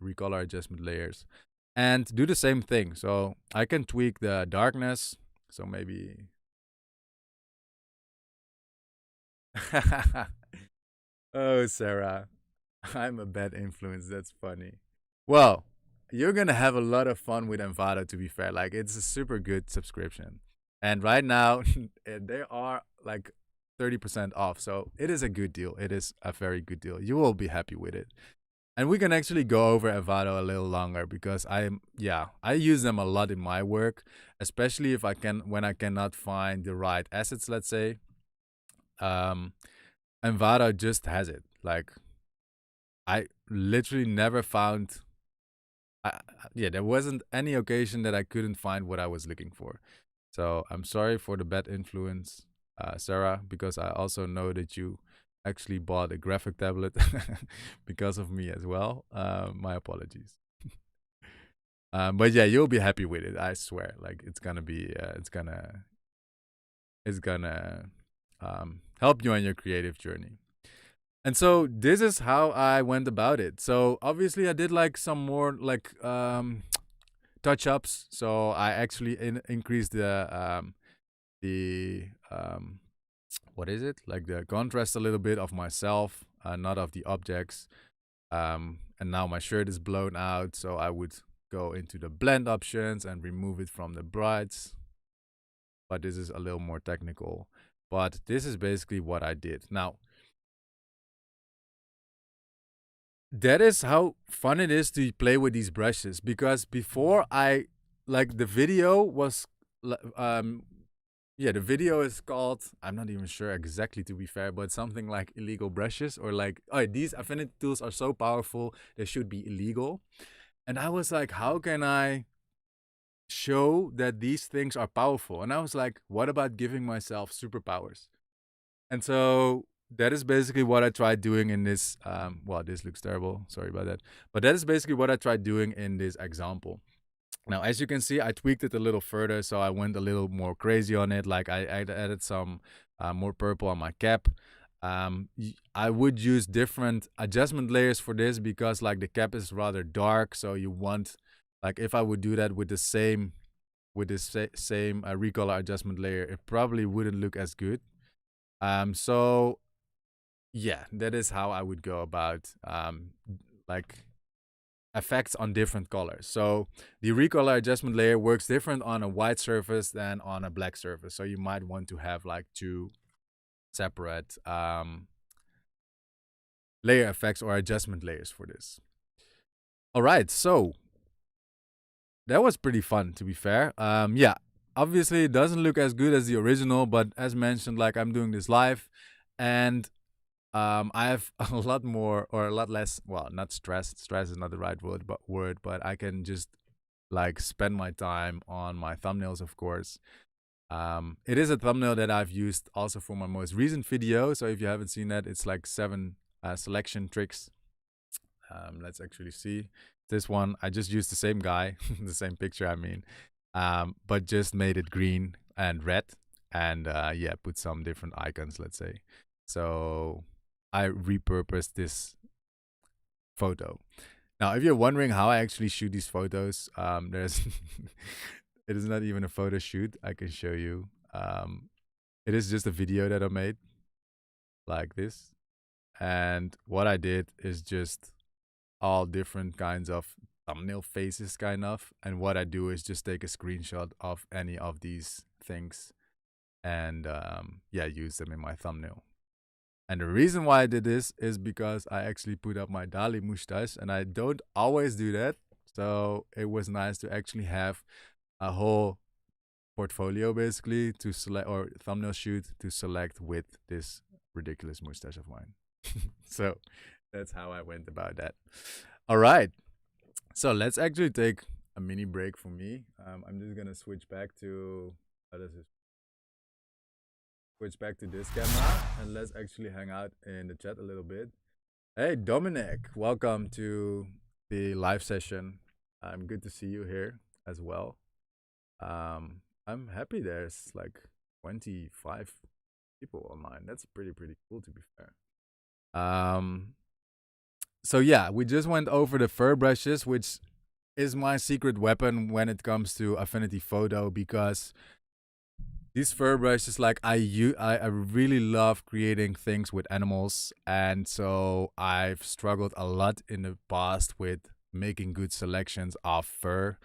recolor adjustment layers, and do the same thing. So I can tweak the darkness. So maybe oh, Sarah, I'm a bad influence. That's funny. Well, you're gonna have a lot of fun with Envato, to be fair. Like, it's a super good subscription. And right now, they are like 30% off. So it is a good deal. It is a very good deal. You will be happy with it. And we can actually go over Envato a little longer because I use them a lot in my work, especially if when I cannot find the right assets, let's say. Envato just has it. Like, I literally never found, there wasn't any occasion that I couldn't find what I was looking for. So I'm sorry for the bad influence, Sarah, because I also know that you actually bought a graphic tablet because of me as well. My apologies. But yeah, you'll be happy with it. I swear. Like it's gonna be, it's gonna help you on your creative journey. And so this is how I went about it. So obviously I did like some more like touch ups. So I actually increased the what is it, like the contrast a little bit of myself, not of the objects. And now my shirt is blown out, so I would go into the blend options and remove it from the brights. But this is a little more technical. But this is basically what I did. Now, that is how fun it is to play with these brushes, because before I, like, the video was yeah, the video is called, I'm not even sure exactly, to be fair, but something like illegal brushes, or like, oh, these affinity tools are so powerful they should be illegal. And I was like, how can I show that these things are powerful? And I was like, what about giving myself superpowers? And so that is basically what I tried doing in this. Well, this looks terrible. Sorry about that. But that is basically what I tried doing in this example. Now, as you can see, I tweaked it a little further, so I went a little more crazy on it. Like I added some more purple on my cap. I would use different adjustment layers for this, because like the cap is rather dark, so you want, like, if I would do that with the same same recolor adjustment layer, it probably wouldn't look as good. So yeah, that is how I would go about like effects on different colors. So the recolor adjustment layer works different on a white surface than on a black surface. So you might want to have like two separate layer effects or adjustment layers for this. All right, so that was pretty fun, to be fair. Yeah, obviously it doesn't look as good as the original, but as mentioned, like, I'm doing this live, and I have a lot more, or a lot less. Well, not stress. Stress is not the right word, but I can just like spend my time on my thumbnails, of course. It is a thumbnail that I've used also for my most recent video. So if you haven't seen that, it's like 7 selection tricks. Let's actually see this one. I just used the same guy, the same picture, I mean, but just made it green and red, and yeah, put some different icons, let's say. So I repurposed this photo. Now, if you're wondering how I actually shoot these photos, there's it is not even a photo shoot. I can show you. It is just a video that I made like this. And what I did is just all different kinds of thumbnail faces, kind of. And what I do is just take a screenshot of any of these things and yeah, use them in my thumbnail. And the reason why I did this is because I actually put up my Dali mustache, and I don't always do that. So it was nice to actually have a whole portfolio, basically, to select, or thumbnail shoot to select with this ridiculous mustache of mine. So that's how I went about that. All right. So let's actually take a mini break for me. I'm just going to switch back to, what is it? Switch back to this camera, and let's actually hang out in the chat a little bit. Hey, Dominic, welcome to the live session. Good to see you here as well. I'm happy there's like 25 people online. That's pretty cool, to be fair. So yeah, we just went over the fur brushes, which is my secret weapon when it comes to Affinity Photo, because these fur brushes, like, I really love creating things with animals, and so I've struggled a lot in the past with making good selections of fur.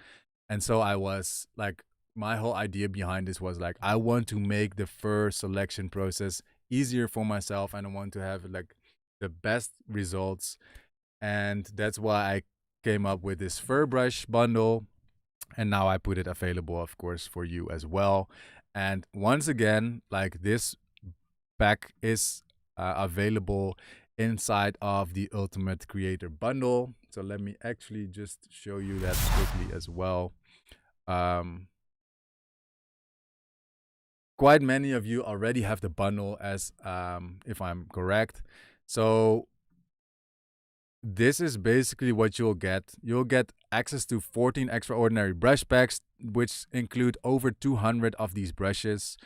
And so I was like, my whole idea behind this was like, I want to make the fur selection process easier for myself, and I want to have like the best results. And that's why I came up with this fur brush bundle, and now I put it available, of course, for you as well. And once again, like, this pack is available inside of the Ultimate Creator Bundle. So let me actually just show you that quickly as well. Quite many of you already have the bundle, as if I'm correct. So this is basically what you'll get. You'll get access to 14 extraordinary brush packs, which include over 200 of these brushes.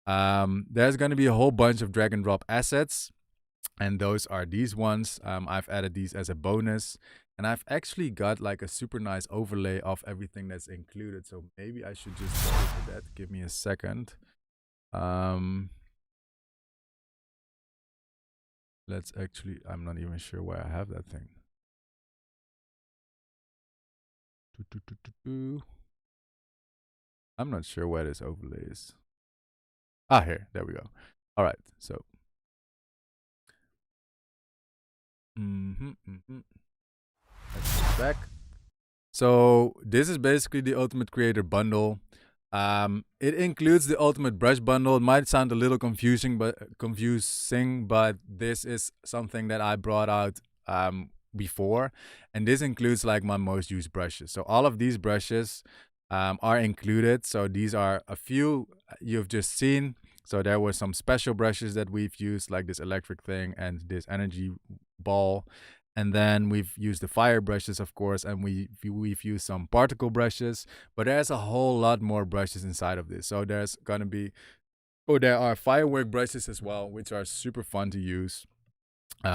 There's going to be a whole bunch of drag and drop assets, and those are these ones. I've added these as a bonus, and I've actually got like a super nice overlay of everything that's included. So maybe I should just go over that. Give me a second. Let's actually, I'm not even sure where I have that thing. I'm not sure where this overlay is. Ah, here, there we go. All right, so. Let's go back. So this is basically the Ultimate Creator Bundle. It includes the Ultimate Brush Bundle. It might sound a little confusing, but this is something that I brought out before, and this includes like my most used brushes. So all of these brushes are included. So these are a few you've just seen. So there were some special brushes that we've used, like this electric thing and this energy ball. And then we've used the fire brushes, of course, and we've used some particle brushes. But there's a whole lot more brushes inside of this. So there's gonna be, there are firework brushes as well, which are super fun to use.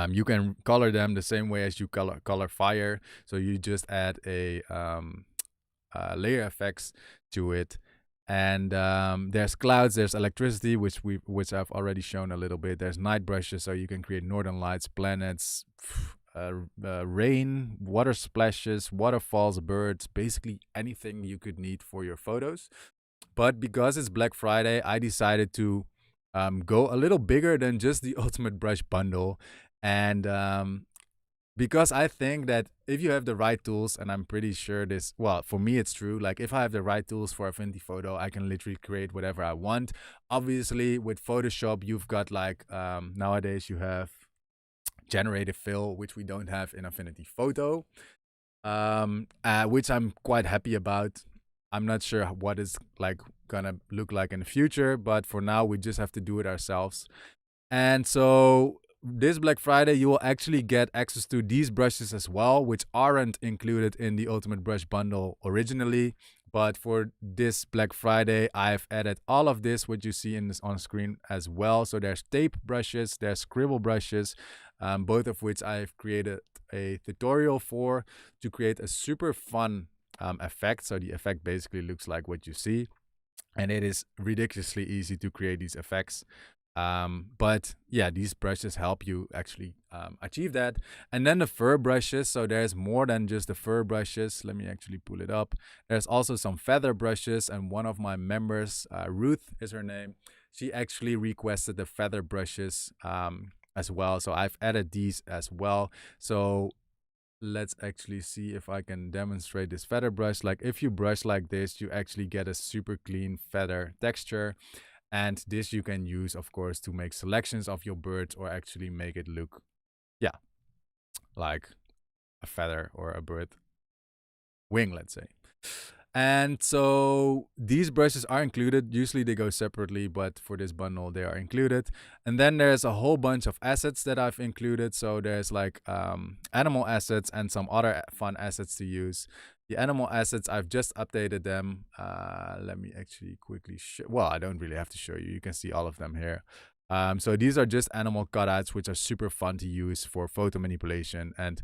You can color them the same way as you color fire. So you just add a layer effects to it. And there's clouds, there's electricity, which I've already shown a little bit. There's night brushes, so you can create northern lights, planets, rain, water splashes, waterfalls, birds, basically anything you could need for your photos. But because it's Black Friday, I decided to go a little bigger than just the Ultimate Brush Bundle. And because I think that if you have the right tools, and I'm pretty sure this, well, for me it's true, like if I have the right tools for Affinity Photo, I can literally create whatever I want. Obviously, with Photoshop, you've got like, nowadays you have generative fill, which we don't have in Affinity Photo, which I'm quite happy about. I'm not sure what it's like gonna look like in the future, but for now we just have to do it ourselves. And so this Black Friday, you will actually get access to these brushes as well, which aren't included in the Ultimate Brush Bundle originally. But for this Black Friday, I've added all of this, what you see in this on screen as well. So there's tape brushes, there's scribble brushes, both of which I've created a tutorial for to create a super fun effect. So the effect basically looks like what you see, and it is ridiculously easy to create these effects. But yeah, these brushes help you actually achieve that. And then the fur brushes. So there's more than just the fur brushes. Let me actually pull it up. There's also some feather brushes, and one of my members, Ruth is her name, she actually requested the feather brushes as well. So I've added these as well. So let's actually see if I can demonstrate this feather brush. Like if you brush like this, you actually get a super clean feather texture. And this you can use, of course, to make selections of your birds or actually make it look, yeah, like a feather or a bird wing, let's say. And so these brushes are included. Usually they go separately, but for this bundle they are included. And then there's a whole bunch of assets that I've included. So there's like animal assets and some other fun assets to use. The animal assets, I've just updated them. Let me actually quickly show. Well, I don't really have to show you. You can see all of them here. So these are just animal cutouts, which are super fun to use for photo manipulation. And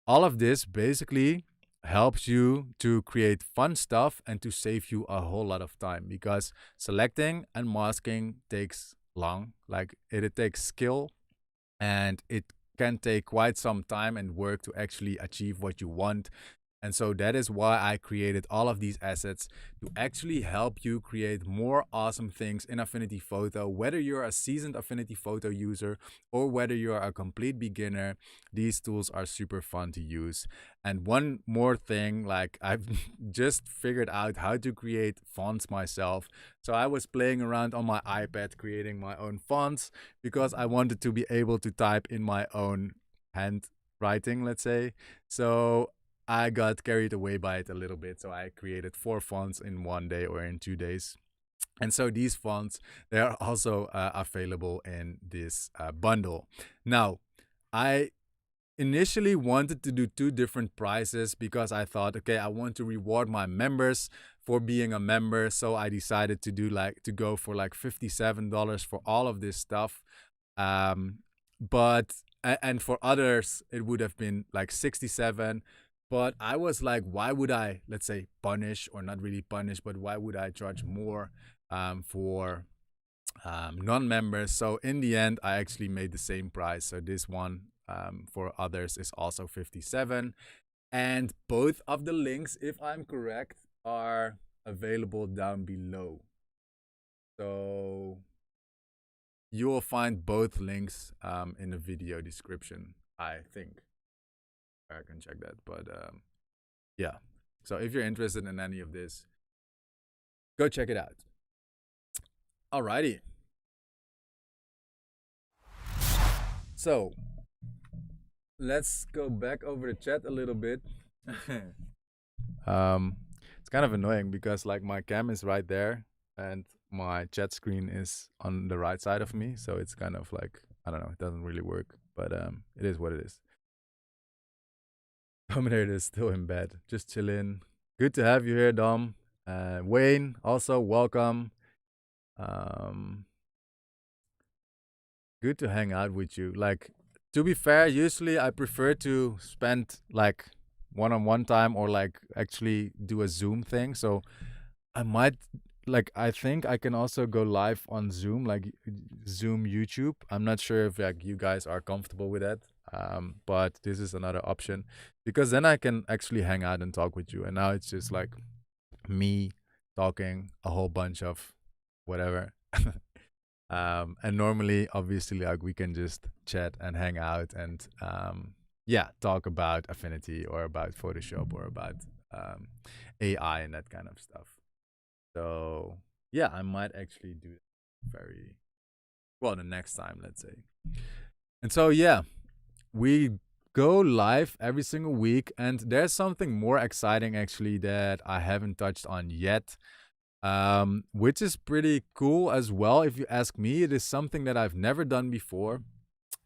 all of this basically helps you to create fun stuff and to save you a whole lot of time, because selecting and masking takes long. Like it takes skill, and it can take quite some time and work to actually achieve what you want. And so that is why I created all of these assets to actually help you create more awesome things in Affinity Photo. Whether you're a seasoned Affinity Photo user or whether you're a complete beginner, these tools are super fun to use. And one more thing, like I've just figured out how to create fonts myself. So I was playing around on my iPad creating my own fonts because I wanted to be able to type in my own handwriting, let's say. So I got carried away by it a little bit. So I created 4 fonts in one day or in 2 days. And so these fonts, they are also available in this bundle. Now, I initially wanted to do two different prices because I thought, okay, I want to reward my members for being a member. So I decided to go for like $57 for all of this stuff. Um, but and for others it would have been like 67. But I was like, why would I, let's say, punish, or not really punish, but why would I charge more for non-members? So in the end, I actually made the same price. So this one for others is also 57, and both of the links, if I'm correct, are available down below. So you will find both links in the video description, I think. I can check that, but yeah. So if you're interested in any of this, go check it out. Alrighty. So let's go back over the chat a little bit. It's kind of annoying because like my cam is right there and my chat screen is on the right side of me, so it's kind of like, I don't know, it doesn't really work, but it is what it is. Dominator is still in bed, just chilling. Good to have you here, Dom. Wayne, also welcome. Good to hang out with you. Like, to be fair, usually I prefer to spend like one-on-one time, or like actually do a Zoom thing. So I might, like, I think I can also go live on Zoom, like Zoom YouTube. I'm not sure if like you guys are comfortable with that. But this is another option, because then I can actually hang out and talk with you. And now it's just like me talking a whole bunch of whatever. And normally, obviously, like we can just chat and hang out and yeah, talk about Affinity or about Photoshop or about AI and that kind of stuff. So yeah, I might actually do that very well the next time, let's say. And so yeah, we go live every single week, and there's something more exciting actually that I haven't touched on yet. Which is pretty cool as well. If you ask me, it is something that I've never done before.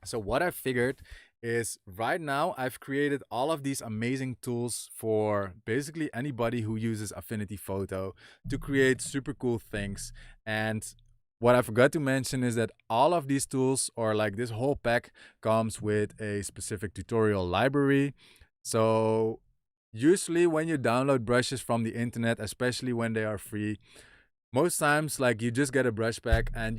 So what I figured is, right now I've created all of these amazing tools for basically anybody who uses Affinity Photo to create super cool things. And what I forgot to mention is that all of these tools, or like this whole pack, comes with a specific tutorial library. So usually when you download brushes from the internet, especially when they are free, most times like you just get a brush pack and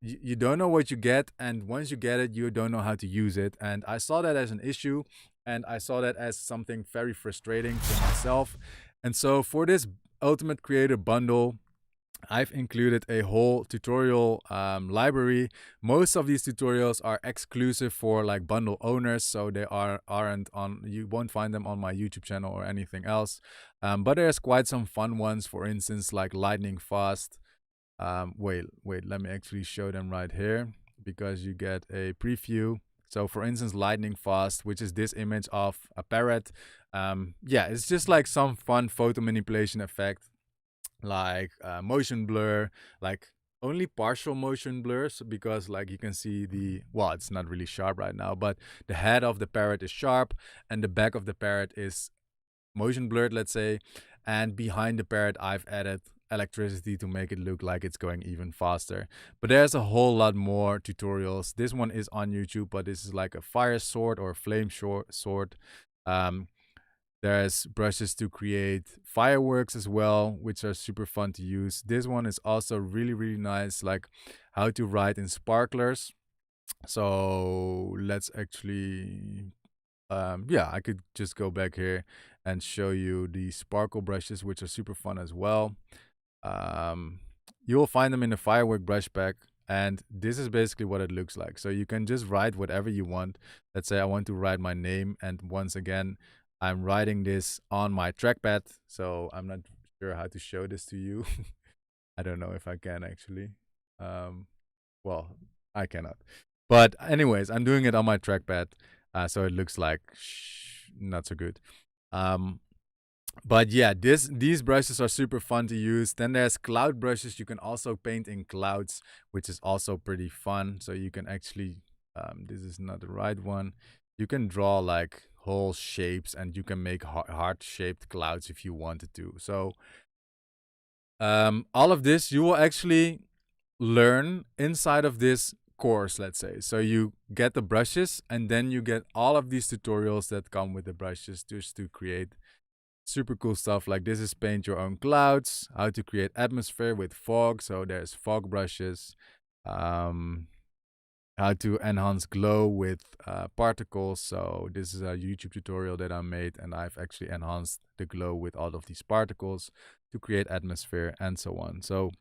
you don't know what you get, and once you get it, you don't know how to use it. And I saw that as an issue, and I saw that as something very frustrating for myself. And so for this Ultimate Creator Bundle, I've included a whole tutorial library. Most of these tutorials are exclusive for like bundle owners, so they aren't on. You won't find them on my YouTube channel or anything else. But there's quite some fun ones. For instance, like lightning fast. Wait, let me actually show them right here, because you get a preview. So for instance, lightning fast, which is this image of a parrot. Yeah, it's just like some fun photo manipulation effect, like motion blur, like only partial motion blurs, because like you can see well, it's not really sharp right now, but the head of the parrot is sharp and the back of the parrot is motion blurred, let's say. And behind the parrot, I've added electricity to make it look like it's going even faster. But there's a whole lot more tutorials. This one is on YouTube, but this is like a fire sword or a flame sword. There's brushes to create fireworks as well, which are super fun to use. This one is also really, really nice, like how to write in sparklers. So let's actually, yeah, I could just go back here and show you the sparkle brushes, which are super fun as well. You will find them in the firework brush pack. And this is basically what it looks like. So you can just write whatever you want. Let's say I want to write my name. And once again, I'm writing this on my trackpad, so I'm not sure how to show this to you. I don't know if I can actually. Well, I cannot. But anyways, I'm doing it on my trackpad, so it looks like not so good. But yeah, these brushes are super fun to use. Then there's cloud brushes. You can also paint in clouds, which is also pretty fun. So you can actually, this is not the right one. You can draw like whole shapes, and you can make heart-shaped clouds if you wanted to. So all of this you will actually learn inside of this course, let's say. So you get the brushes, and then you get all of these tutorials that come with the brushes just to create super cool stuff. Like this is paint your own clouds, how to create atmosphere with fog. So there's fog brushes. Um, how to enhance glow with particles. So this is a YouTube tutorial that I made, and I've actually enhanced the glow with all of these particles to create atmosphere and so on. So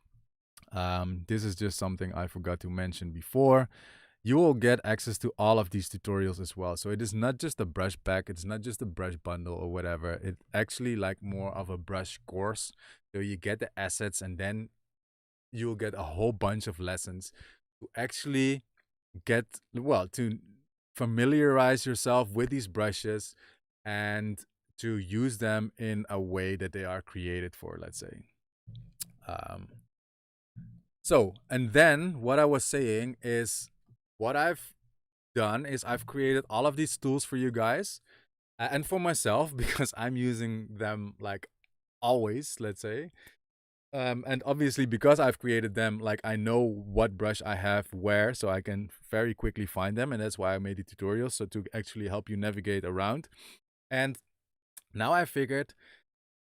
this is just something I forgot to mention before. You will get access to all of these tutorials as well. So it is not just a brush pack, it's not just a brush bundle or whatever. It's actually like more of a brush course. So you get the assets, and then you'll get a whole bunch of lessons to actually get, well, to familiarize yourself with these brushes and to use them in a way that they are created for, let's say. Um, and then what I was saying is, what I've done is I've created all of these tools for you guys and for myself because I'm using them like always, let's say. And obviously, because I've created them, like I know what brush I have where, so I can very quickly find them, and that's why I made the tutorials, so to actually help you navigate around. And now I figured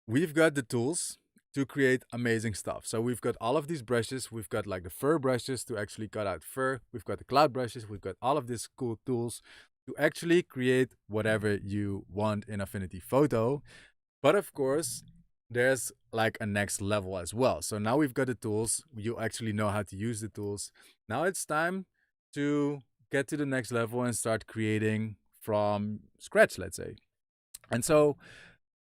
we've got the tools to create amazing stuff. So we've got all of these brushes. We've got like the fur brushes to actually cut out fur. We've got the cloud brushes. We've got all of these cool tools to actually create whatever you want in Affinity Photo. But of course, there's like a next level as well. So now we've got the tools. You actually know how to use the tools. Now it's time to get to the next level and start creating from scratch, let's say. And so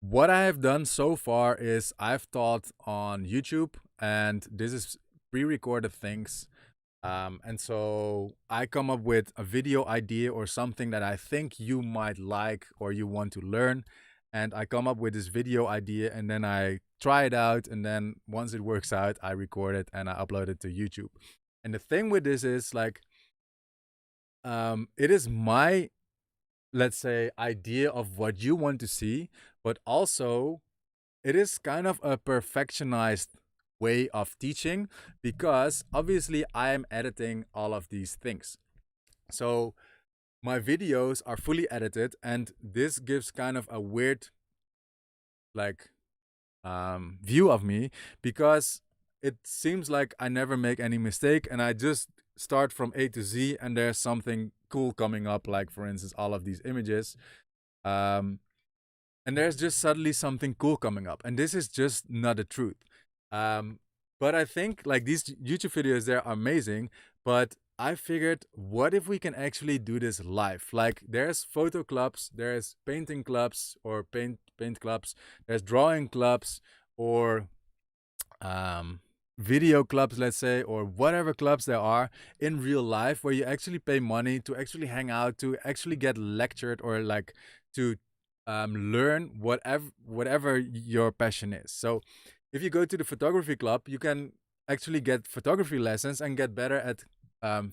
what I have done so far is I've taught on YouTube, and this is pre-recorded things. And so I come up with a video idea or something that I think you might like or you want to learn. And I come up with this video idea, and then I try it out. And then once it works out, I record it and I upload it to YouTube. And the thing with this is like, it is my, let's say, idea of what you want to see, but also it is kind of a perfectionized way of teaching, because obviously I am editing all of these things. So my videos are fully edited, and this gives kind of a weird like view of me, because it seems like I never make any mistake and I just start from A to Z and there's something cool coming up, like for instance all of these images. Um, and there's just suddenly something cool coming up, and this is just not the truth. um but I think like these YouTube videos, they're amazing, but I figured, what if we can actually do this live? Like there's photo clubs, there's painting clubs or paint clubs, there's drawing clubs, or um video clubs, let's say, or whatever clubs there are in real life, where you actually pay money to actually hang out, to actually get lectured, or like to learn whatever your passion is. So if you go to the photography club, you can actually get photography lessons and get better at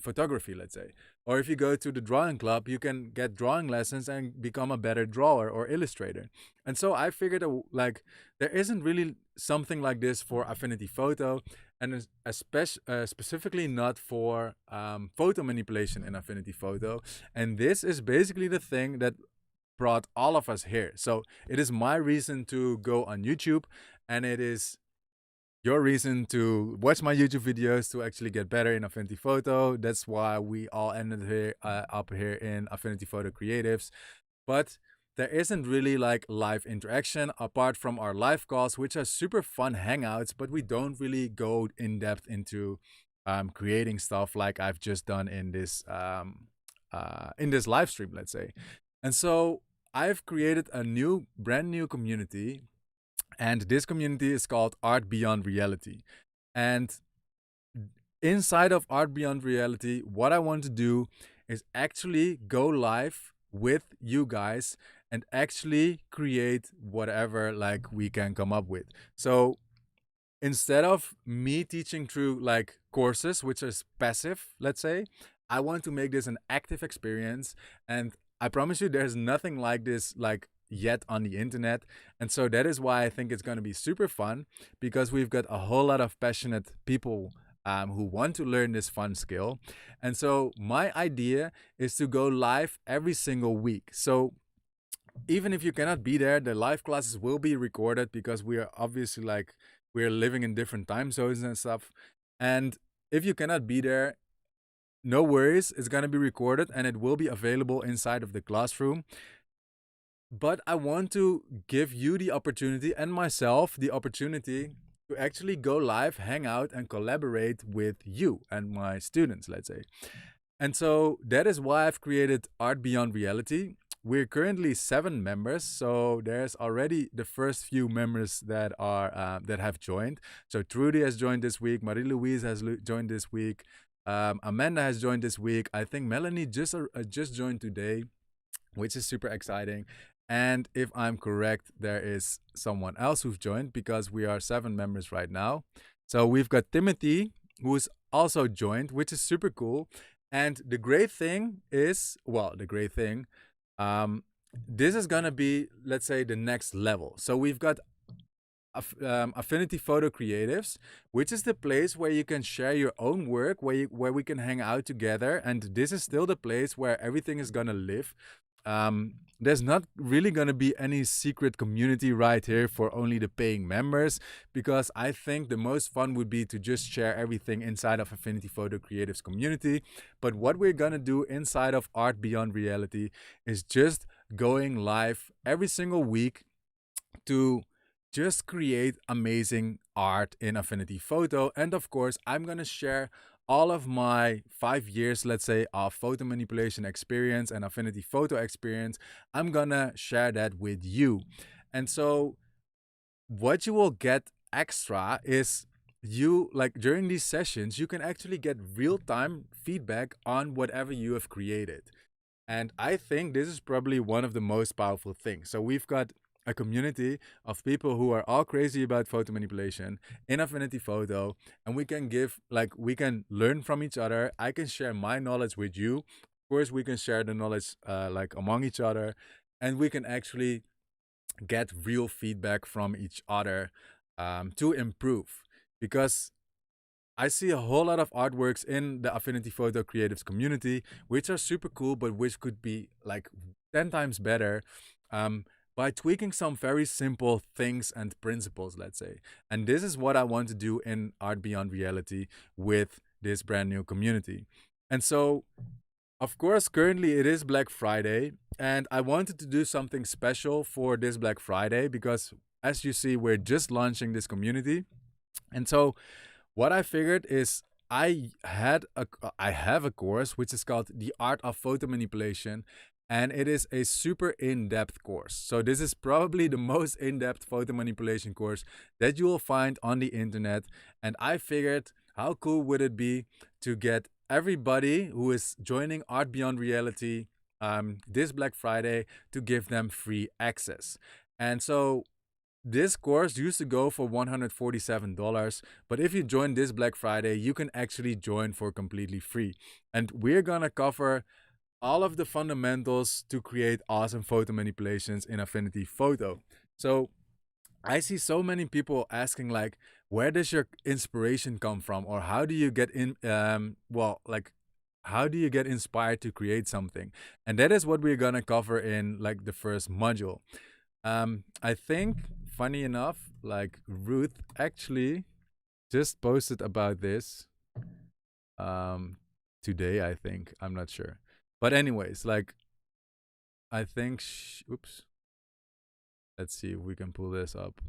photography, let's say. Or if you go to the drawing club, you can get drawing lessons and become a better drawer or illustrator. And so I figured like there isn't really something like this for Affinity Photo, and specifically not for photo manipulation in Affinity Photo. And this is basically the thing that brought all of us here. So it is my reason to go on YouTube, and it is your reason to watch my YouTube videos to actually get better in Affinity Photo. That's why we all ended here up here in Affinity Photo Creatives. But there isn't really like live interaction apart from our live calls, which are super fun hangouts, but we don't really go in depth into creating stuff like I've just done in this live stream, let's say. And so I've created a brand new community, and this community is called Art Beyond Reality. And inside of Art Beyond Reality, what I want to do is actually go live with you guys and actually create whatever like we can come up with. So instead of me teaching through like courses, which is passive, let's say, I want to make this an active experience. And I promise you, there's nothing like this like yet on the internet. And so that is why I think it's going to be super fun, because we've got a whole lot of passionate people who want to learn this fun skill. And so my idea is to go live every single week. So even if you cannot be there, the live classes will be recorded, because we are obviously like we're living in different time zones and stuff. And if you cannot be there, no worries, it's going to be recorded and it will be available inside of the classroom. But I want to give you the opportunity, and myself the opportunity, to actually go live, hang out, and collaborate with you and my students, let's say. And so that is why I've created Art Beyond Reality. We're currently 7 members, so there's already the first few members that are that have joined. So Trudy has joined this week, Marie Louise has joined this week, Amanda has joined this week. I think Melanie just joined today, which is super exciting. And if I'm correct, there is someone else who's joined, because we are 7 members right now. So we've got Timothy, who's also joined, which is super cool. And the great thing is, well, this is gonna be, let's say, the next level. So we've got Affinity Photo Creatives, which is the place where you can share your own work, where we can hang out together. And this is still the place where everything is gonna live. There's not really going to be any secret community right here for only the paying members, because I think the most fun would be to just share everything inside of Affinity Photo Creatives community. But what we're going to do inside of Art Beyond Reality is just going live every single week to just create amazing art in Affinity Photo. And of course, I'm going to share all of my 5 years, let's say, of photo manipulation experience and Affinity Photo experience. I'm gonna share that with you. And so what you will get extra is, you like during these sessions, you can actually get real-time feedback on whatever you have created. And I think this is probably one of the most powerful things. So we've got a community of people who are all crazy about photo manipulation in Affinity Photo, and we can learn from each other. I can share my knowledge with you. Of course, we can share the knowledge like among each other, and we can actually get real feedback from each other to improve. Because I see a whole lot of artworks in the Affinity Photo Creatives community, which are super cool, but which could be like 10 times better by tweaking some very simple things and principles, let's say. And this is what I want to do in Art Beyond Reality with this brand new community. And so, of course, currently it is Black Friday, and I wanted to do something special for this Black Friday, because as you see, we're just launching this community. And so what I figured is, I have a course which is called The Art of Photo Manipulation, and it is a super in-depth course. So this is probably the most in-depth photo manipulation course that you will find on the internet. And I figured, how cool would it be to get everybody who is joining Art Beyond Reality this Black Friday, to give them free access. And so this course used to go for $147, but if you join this Black Friday, you can actually join for completely free. And we're gonna cover all of the fundamentals to create awesome photo manipulations in Affinity Photo. So I see so many people asking, like, where does your inspiration come from, or how do you get how do you get inspired to create something? And that is what we're gonna cover in like the first module. I think, funny enough, like Ruth actually just posted about this today, I think. I'm not sure. But anyways, like, I think, oops. Let's see if we can pull this up.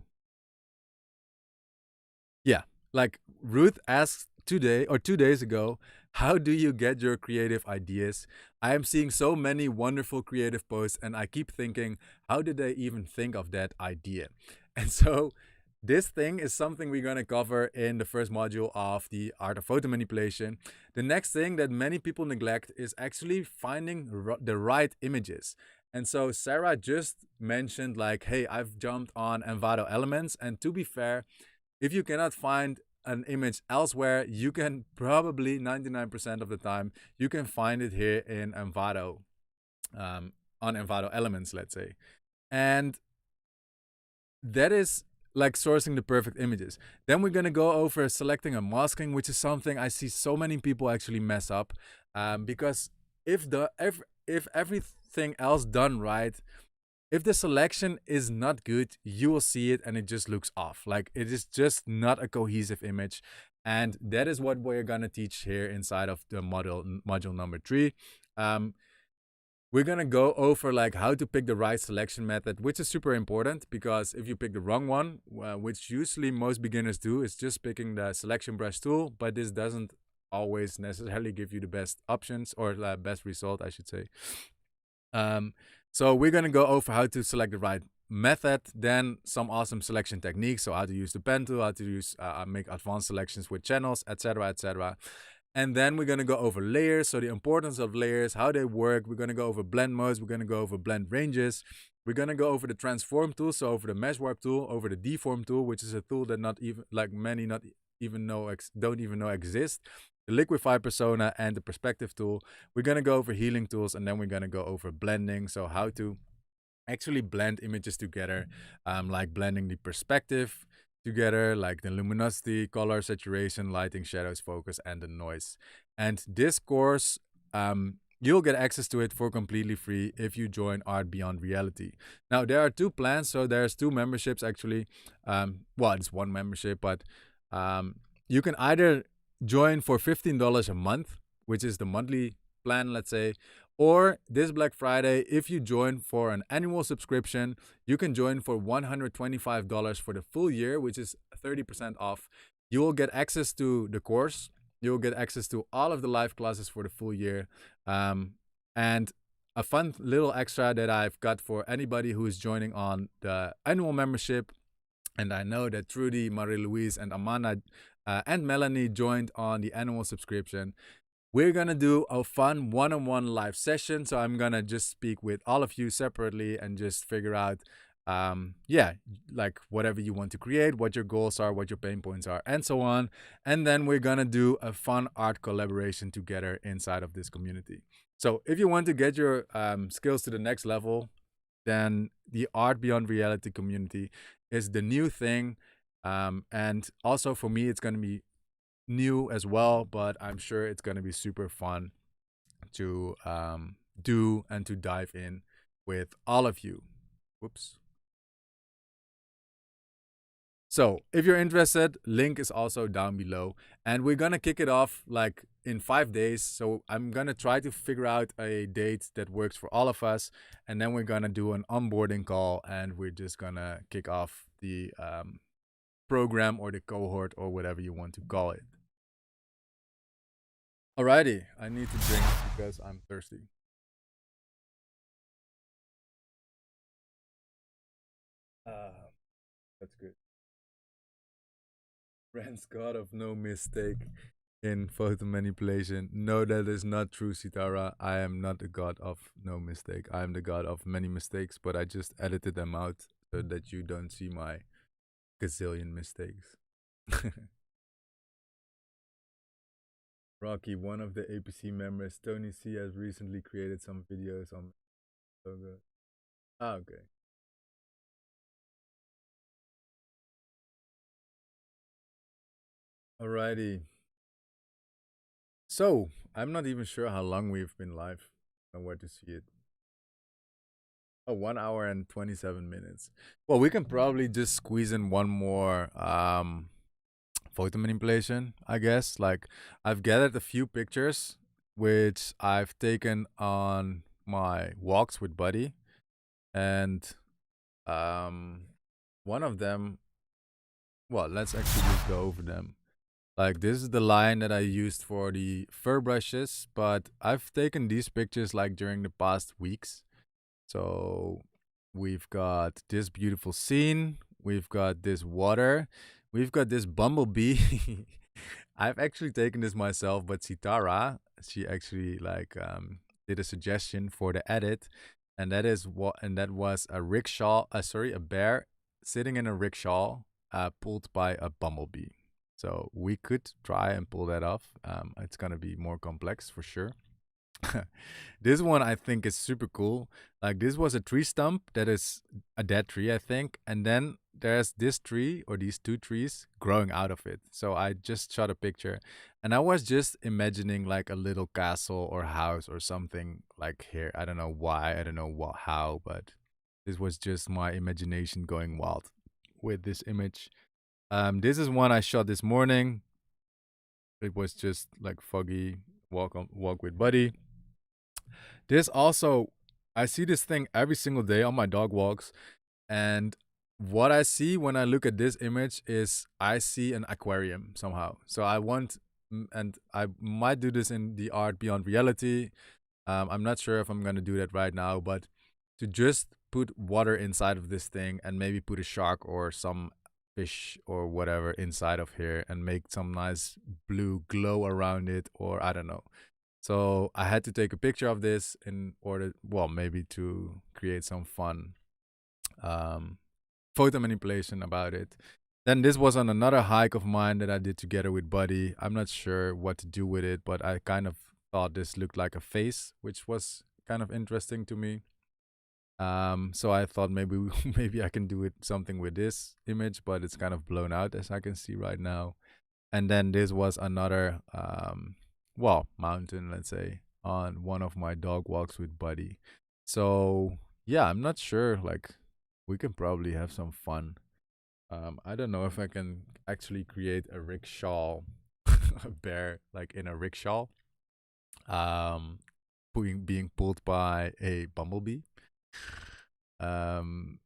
Yeah, like Ruth asked today or 2 days ago, how do you get your creative ideas? I am seeing so many wonderful creative posts, and I keep thinking, how did they even think of that idea? And so this thing is something we're going to cover in the first module of the Art of Photo Manipulation. The next thing that many people neglect is actually finding the right images. And so Sarah just mentioned, like, hey, I've jumped on Envato Elements, and to be fair, if you cannot find an image elsewhere, you can probably 99% of the time you can find it here in Envato. on Envato elements, let's say. And that is like sourcing the perfect images. Then we're going to go over selecting and masking, which is something I see so many people actually mess up, because if everything else done right, if the selection is not good, you will see it and it just looks off. Like it is just not a cohesive image. And that is what we're going to teach here inside of the module number 3. We're going to go over like how to pick the right selection method, which is super important, because if you pick the wrong one, which usually most beginners do, is just picking the selection brush tool, but this doesn't always necessarily give you the best options, or the best result, I should say. So we're going to go over how to select the right method, then some awesome selection techniques, so how to use the pen tool, how to use make advanced selections with channels, etc., etc. And then we're going to go over layers, so the importance of layers, how they work. We're going to go over blend modes, we're going to go over blend ranges, we're going to go over the transform tool, so over the mesh warp tool, over the deform tool, which is a tool that not even like many not even know don't even know exist, the liquify persona, and the perspective tool. We're going to go over healing tools, and then we're going to go over blending, so how to actually blend images together, like blending the perspective together, like the luminosity, color, saturation, lighting, shadows, focus, and the noise. And this course, you'll get access to it for completely free if you join Art Beyond Reality. Now, there are 2 plans, so there's 2 memberships actually. Well, it's 1 membership, but you can either join for $15 a month, which is the monthly plan, let's say, or this Black Friday, if you join for an annual subscription, you can join for $125 for the full year, which is 30% off. You will get access to the course. You'll get access to all of the live classes for the full year. And a fun little extra that I've got for anybody who is joining on the annual membership, and I know that Trudy, Marie-Louise, and Amanda and Melanie joined on the annual subscription. We're going to do a fun one-on-one live session. So I'm going to just speak with all of you separately and just figure out, like whatever you want to create, what your goals are, what your pain points are, and so on. And then we're going to do a fun art collaboration together inside of this community. So if you want to get your skills to the next level, then the Art Beyond Reality community is the new thing. And also for me, it's going to be new as well, but I'm sure it's going to be super fun to do and to dive in with all of you. Whoops. So if you're interested, link is also down below, and we're gonna kick it off like in 5 days. So I'm gonna try to figure out a date that works for all of us, and then we're gonna do an onboarding call, and we're just gonna kick off the program or the cohort or whatever you want to call it. Alrighty, I need to drink because I'm thirsty. That's good. Rand's god of no mistake in photo manipulation. No, that is not true, Sitara. I am not the god of no mistake. I am the god of many mistakes, but I just edited them out so that you don't see my gazillion mistakes. Rocky, one of the APC members, Tony C, has recently created some videos on logo. Ah, okay. Alrighty. So, I'm not even sure how long we've been live and where to see it. Oh, 1 hour and 27 minutes. Well, we can probably just squeeze in one more photo manipulation, I guess. Like, I've gathered a few pictures which I've taken on my walks with Buddy, and one of them, well, let's actually just go over them. Like, this is the line that I used for the fur brushes, but I've taken these pictures like during the past weeks. So we've got this beautiful scene, we've got this water, we've got this bumblebee. I've actually taken this myself, but Sitara, she actually like did a suggestion for the edit, and that was a rickshaw, a bear sitting in a rickshaw, pulled by a bumblebee. So we could try and pull that off. It's gonna be more complex for sure. This one I think is super cool. Like this was a tree stump that is a dead tree, I think, and then there's this tree or these two trees growing out of it. So I just shot a picture, and I was just imagining like a little castle or house or something like here. I don't know why, I don't know how, but this was just my imagination going wild with this image. This is one I shot this morning. It was just like foggy walk with buddy. This also, I see this thing every single day on my dog walks, and what I see when I look at this image is I see an aquarium somehow. So I want, and I might do this in the art beyond reality. I'm not sure if I'm gonna do that right now, but to just put water inside of this thing and maybe put a shark or some fish or whatever inside of here and make some nice blue glow around it, or I don't know. So I had to take a picture of this in order, well, maybe to create some fun um, photo manipulation about it. Then this was on another hike of mine that I did together with Buddy. I'm not sure what to do with it, but I kind of thought this looked like a face, which was kind of interesting to me. So I thought maybe maybe I can do it something with this image, but it's kind of blown out as I can see right now. And then this was another well, mountain, let's say, on one of my dog walks with Buddy. So yeah, I'm not sure. Like, we can probably have some fun. I don't know if I can actually create a rickshaw, a bear like in a rickshaw, um, being pulled by a bumblebee. Um,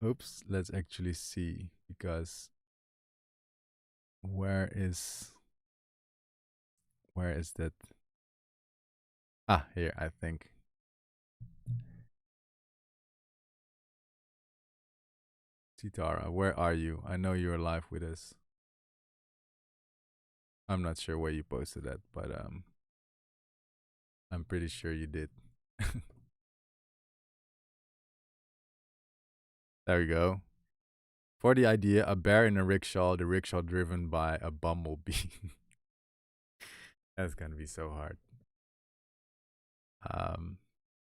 oops, let's actually see because where is where is that? Ah, here, I think. Titara, where are you? I know you're live with us. I'm not sure where you posted that, but I'm pretty sure you did. There we go. For the idea, a bear in a rickshaw, the rickshaw driven by a bumblebee. That's gonna be so hard. Um,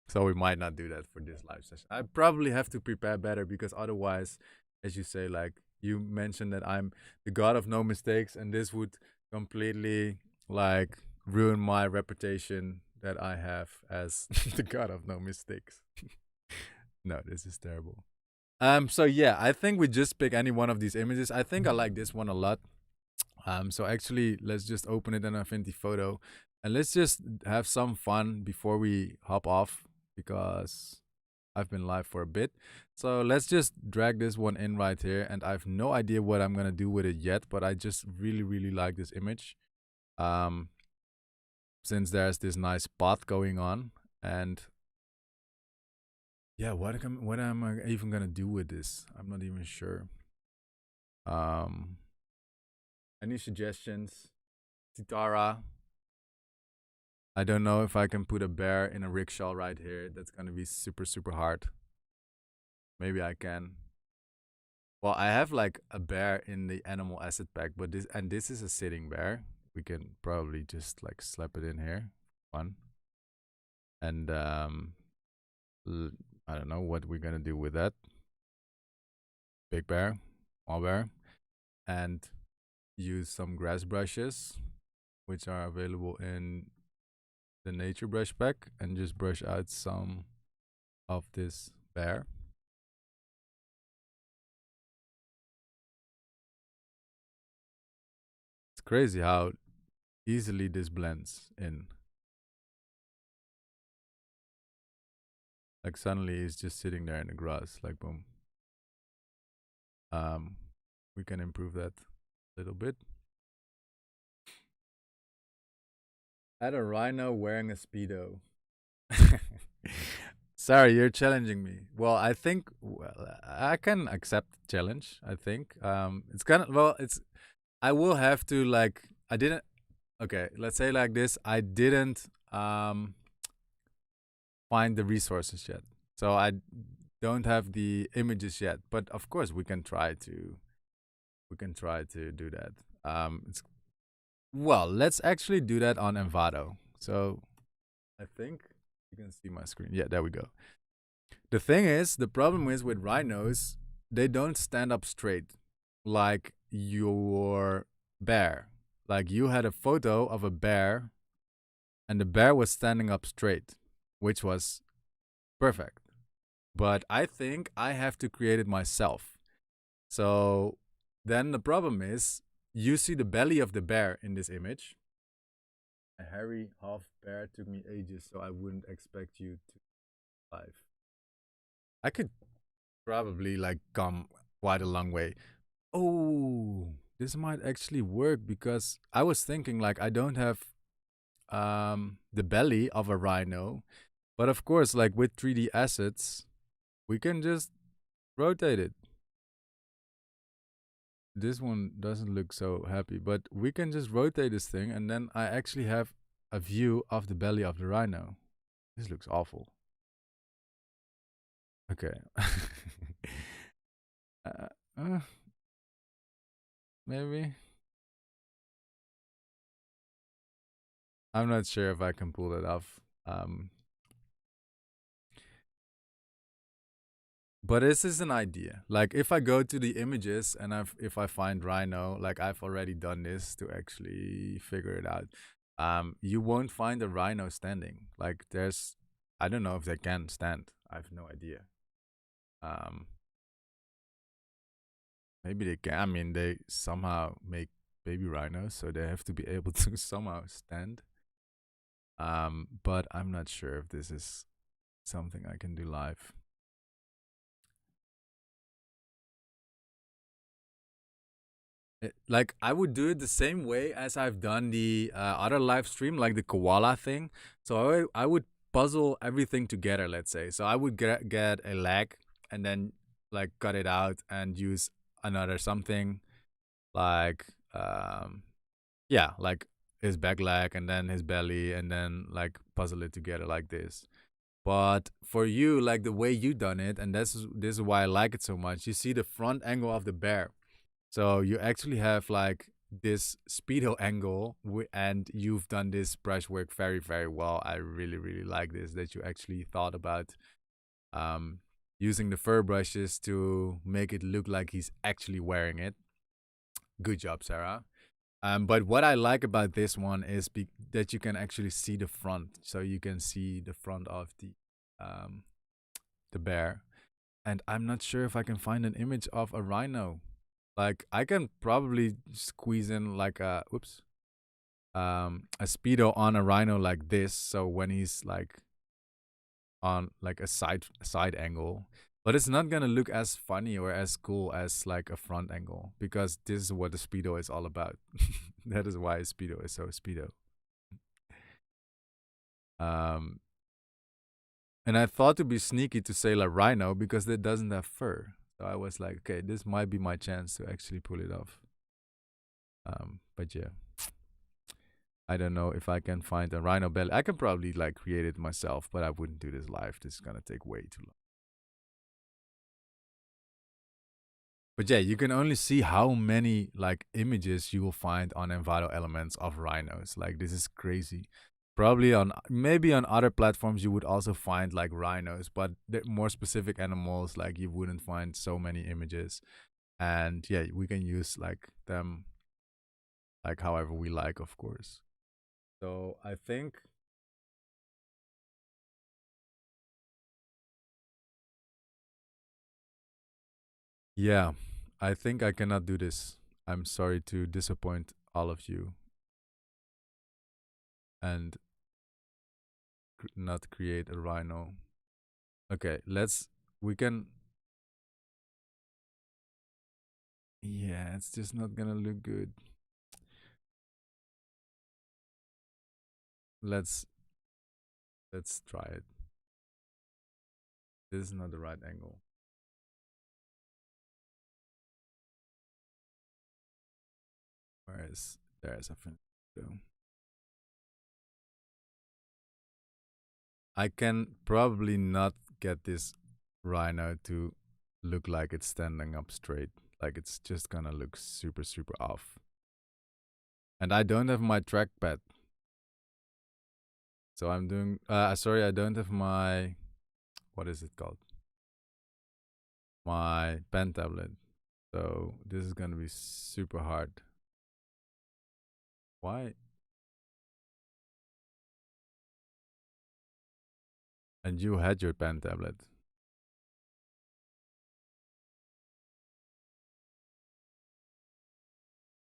so we might not do that for this live session. I probably have to prepare better because otherwise, as you say, like you mentioned that I'm the god of no mistakes, and this would completely like ruin my reputation that I have as the god of no mistakes. No, this is terrible. So yeah, I think we just pick any one of these images. I think I like this one a lot. So actually, let's just open it in Affinity Photo, and let's just have some fun before we hop off because I've been live for a bit. So let's just drag this one in right here, and I have no idea what I'm gonna do with it yet, but I just really like this image. Um, since there's this nice path going on, and yeah, what am I even gonna do with this? I'm not even sure. Um, any suggestions, Titara? I don't know if I can put a bear in a rickshaw right here. That's gonna be super hard. Maybe I can. Well, I have like a bear in the animal asset pack, but this is a sitting bear. We can probably just like slap it in here. Fun. And I don't know what we're gonna do with that. Big bear, small bear, and use some grass brushes, which are available in the nature brush pack, and just brush out some of this bear. It's crazy how easily this blends in. Like suddenly he's just sitting there in the grass, like boom. Um, we can improve that a little bit. Add a rhino wearing a speedo. Sorry, you're challenging me. Well, I think I can accept the challenge. I think it's kind of well. It's I will have to like I didn't. Okay, let's say like this. I didn't find the resources yet, so I don't have the images yet. But of course, we can try to do that. It's well. Let's actually do that on Envato. So I think you can see my screen. Yeah, there we go. The thing is, the problem is with rhinos, they don't stand up straight like your bear. Like you had a photo of a bear and the bear was standing up straight, which was perfect. But I think I have to create it myself. So then the problem is you see the belly of the bear in this image. A hairy half bear took me ages, so I wouldn't expect you to live. I could probably like come quite a long way. Oh, this might actually work because I was thinking like I don't have the belly of a rhino, but of course like with 3D assets, we can just rotate it. This one doesn't look so happy, but we can just rotate this thing and then I actually have a view of the belly of the rhino. This looks awful. Okay. uh, uh, maybe. I'm not sure if I can pull that off. But this is an idea. Like if I go to the images and if I find rhino, like I've already done this to actually figure it out. You won't find a rhino standing. Like there's, I don't know if they can stand. I have no idea. Um, maybe they can. I mean, they somehow make baby rhinos, so they have to be able to somehow stand. But I'm not sure if this is something I can do live. Like I would do it the same way as I've done the other live stream, like the koala thing. So I would puzzle everything together. Let's say, so I would get a leg and then like cut it out and use another something like yeah, like his back leg and then his belly and then like puzzle it together like this. But for you, like the way you done it, and this is why I like it so much. You see the front angle of the bear, so you actually have like this speedo angle, and you've done this brush work very, very well. I really, really like this that you actually thought about um, using the fur brushes to make it look like he's actually wearing it. Good job, Sarah. But what I like about this one is that you can actually see the front, so you can see the front of um, the bear. And I'm not sure if I can find an image of a rhino. Like I can probably squeeze in like a speedo on a rhino like this, so when he's like on like a side angle, but it's not gonna look as funny or as cool as like a front angle because this is what the speedo is all about. That is why speedo is so speedo. Um, and I thought to be sneaky to say like rhino because it doesn't have fur. So I was like, okay, this might be my chance to actually pull it off. But yeah. I don't know if I can find a rhino belly. I can probably like create it myself, but I wouldn't do this live. This is gonna take way too long. But yeah, you can only see how many like images you will find on Envato elements of rhinos. Like this is crazy. Probably on maybe on other platforms you would also find like rhinos, but more specific animals like you wouldn't find so many images. And yeah, we can use like them like however we like, of course. So I think yeah, I think I cannot do this. I'm sorry to disappoint all of you and not create a rhino. Okay, we can. Yeah, it's just not gonna look good. Let's let's try it. This is not the right angle. Whereas there's a fin. So I can probably not get this rhino to look like it's standing up straight. Like it's just gonna look super, super off. And I don't have my trackpad. So I'm doing. Sorry, I don't have my. What is it called? My pen tablet. So this is gonna be super hard. Why? And you had your pen tablet.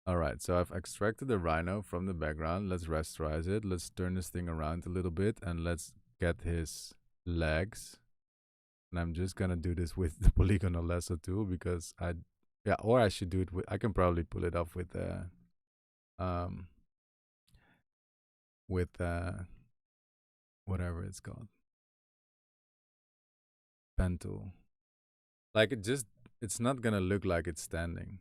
All right, so I've extracted the rhino from the background. Let's rasterize it. Let's turn this thing around a little bit and let's get his legs. And I'm just gonna do this with the polygonal lasso tool because yeah, or I should do it with, I can probably pull it off um, with whatever it's called, pen tool. Like it's not gonna look like it's standing.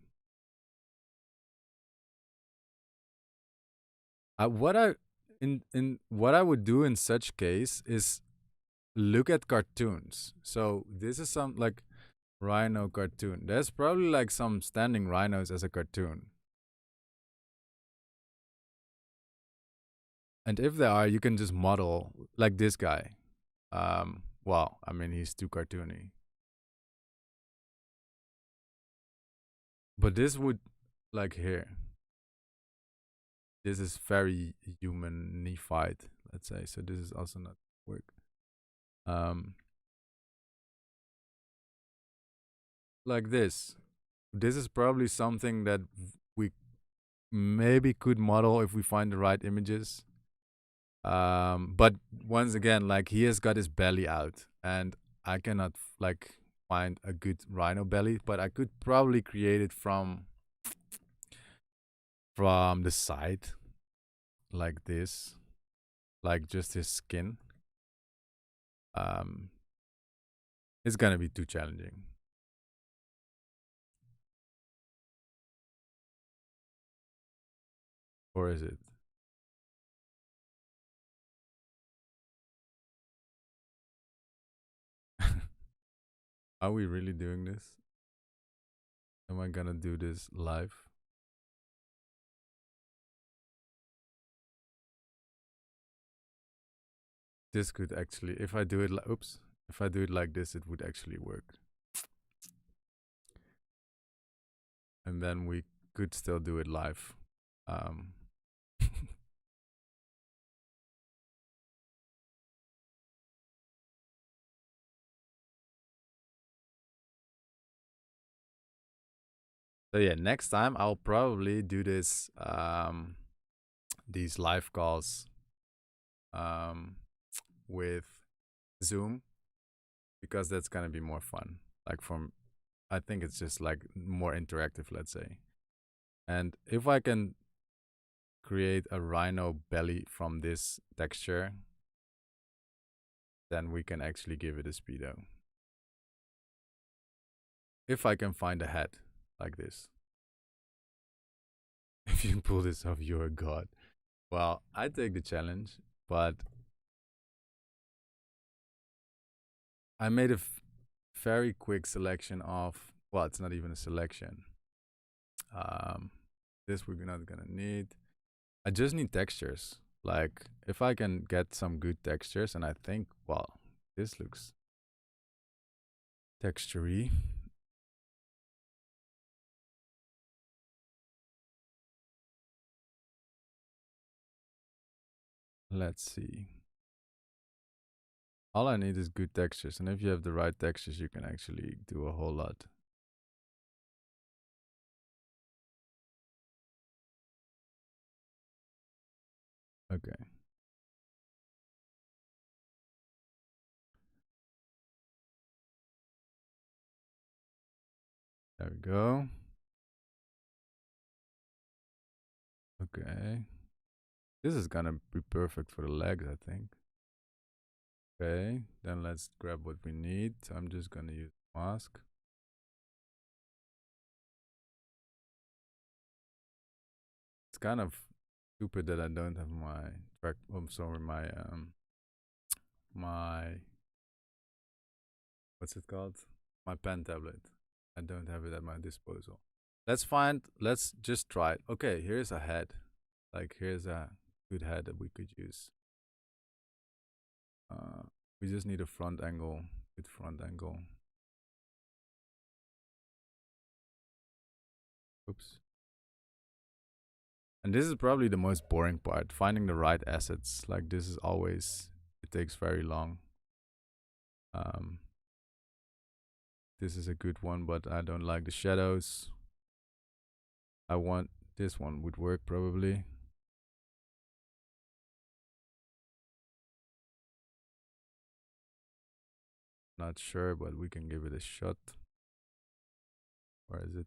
What I in what I would do in such case is look at cartoons. So this is some like rhino cartoon. There's probably like some standing rhinos as a cartoon. And if there are, you can just model like this guy. Well, I mean he's too cartoony. But this would like here. This is very humanified, let's say. So this is also not work. Um like this. This is probably something that we maybe could model if we find the right images. But once again, like he has got his belly out, and I cannot like find a good rhino belly, but I could probably create it from the side, like this, like just his skin. Um, it's gonna be too challenging, or is it? Are we really doing this? Am I gonna do this live? This could actually, if I do it, oops, if I do it like this, it would actually work. And then we could still do it live. Um, so yeah, next time I'll probably do this, these live calls, um, with Zoom because that's gonna be more fun. Like I think it's just like more interactive, let's say. And if I can create a rhino belly from this texture, then we can actually give it a speedo. If I can find a head like this. If you pull this off, you're a god. Well, I take the challenge, but I made a very quick selection of, well, it's not even a selection. Um, this we're not gonna need. I just need textures. Like, if I can get some good textures, and I think, well, this looks textury. Let's see. All I need is good textures, and if you have the right textures, you can actually do a whole lot. Okay. There we go. Okay. This is gonna be perfect for the legs, I think. Okay, then let's grab what we need. I'm just gonna use mask. It's kind of stupid that I don't have my track. I'm sorry, my what's it called? My pen tablet. I don't have it at my disposal. Let's just try it. Okay, here's a head. Like here's a good head that we could use. Uh, we just need a front angle with front angle. Oops. And this is probably the most boring part, finding the right assets. Like this is always, it takes very long. Um, this is a good one, but I don't like the shadows. I want this one would work probably. Not sure, but we can give it a shot. Where is it?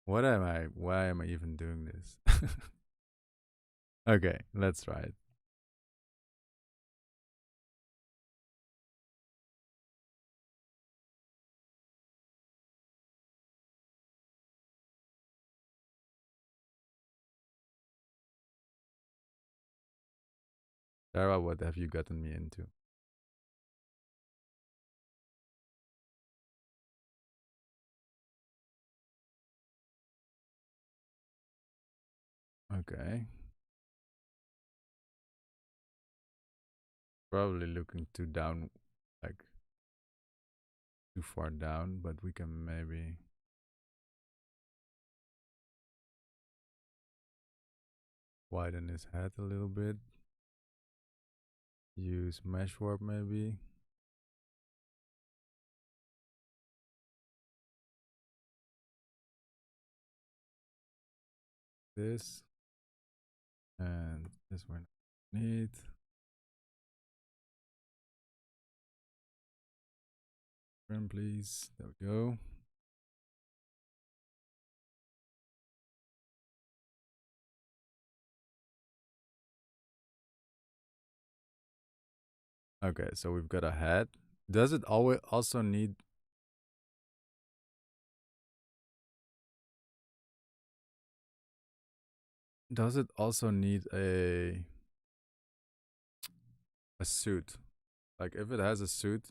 What am I? Why am I even doing this? Okay, let's try it. Sarah, what have you gotten me into? Okay. Probably looking too down, like too far down, but we can maybe widen his head a little bit. Use mesh warp maybe. This. And this one need. Turn please. There we go. Okay, so we've got a head. Does it always also need a suit? Like if it has a suit,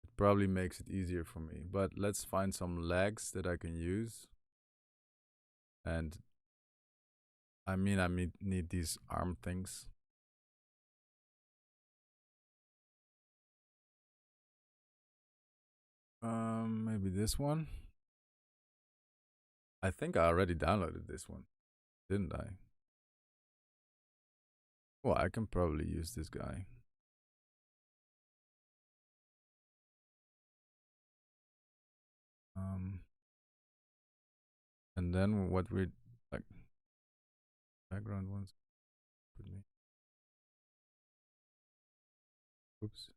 it probably makes it easier for me. But let's find some legs that I can use. And need these arm things. Maybe this one. I think I already downloaded this one, didn't I? Well, I can probably use this guy. Um, and then what we like background ones with me. Oops.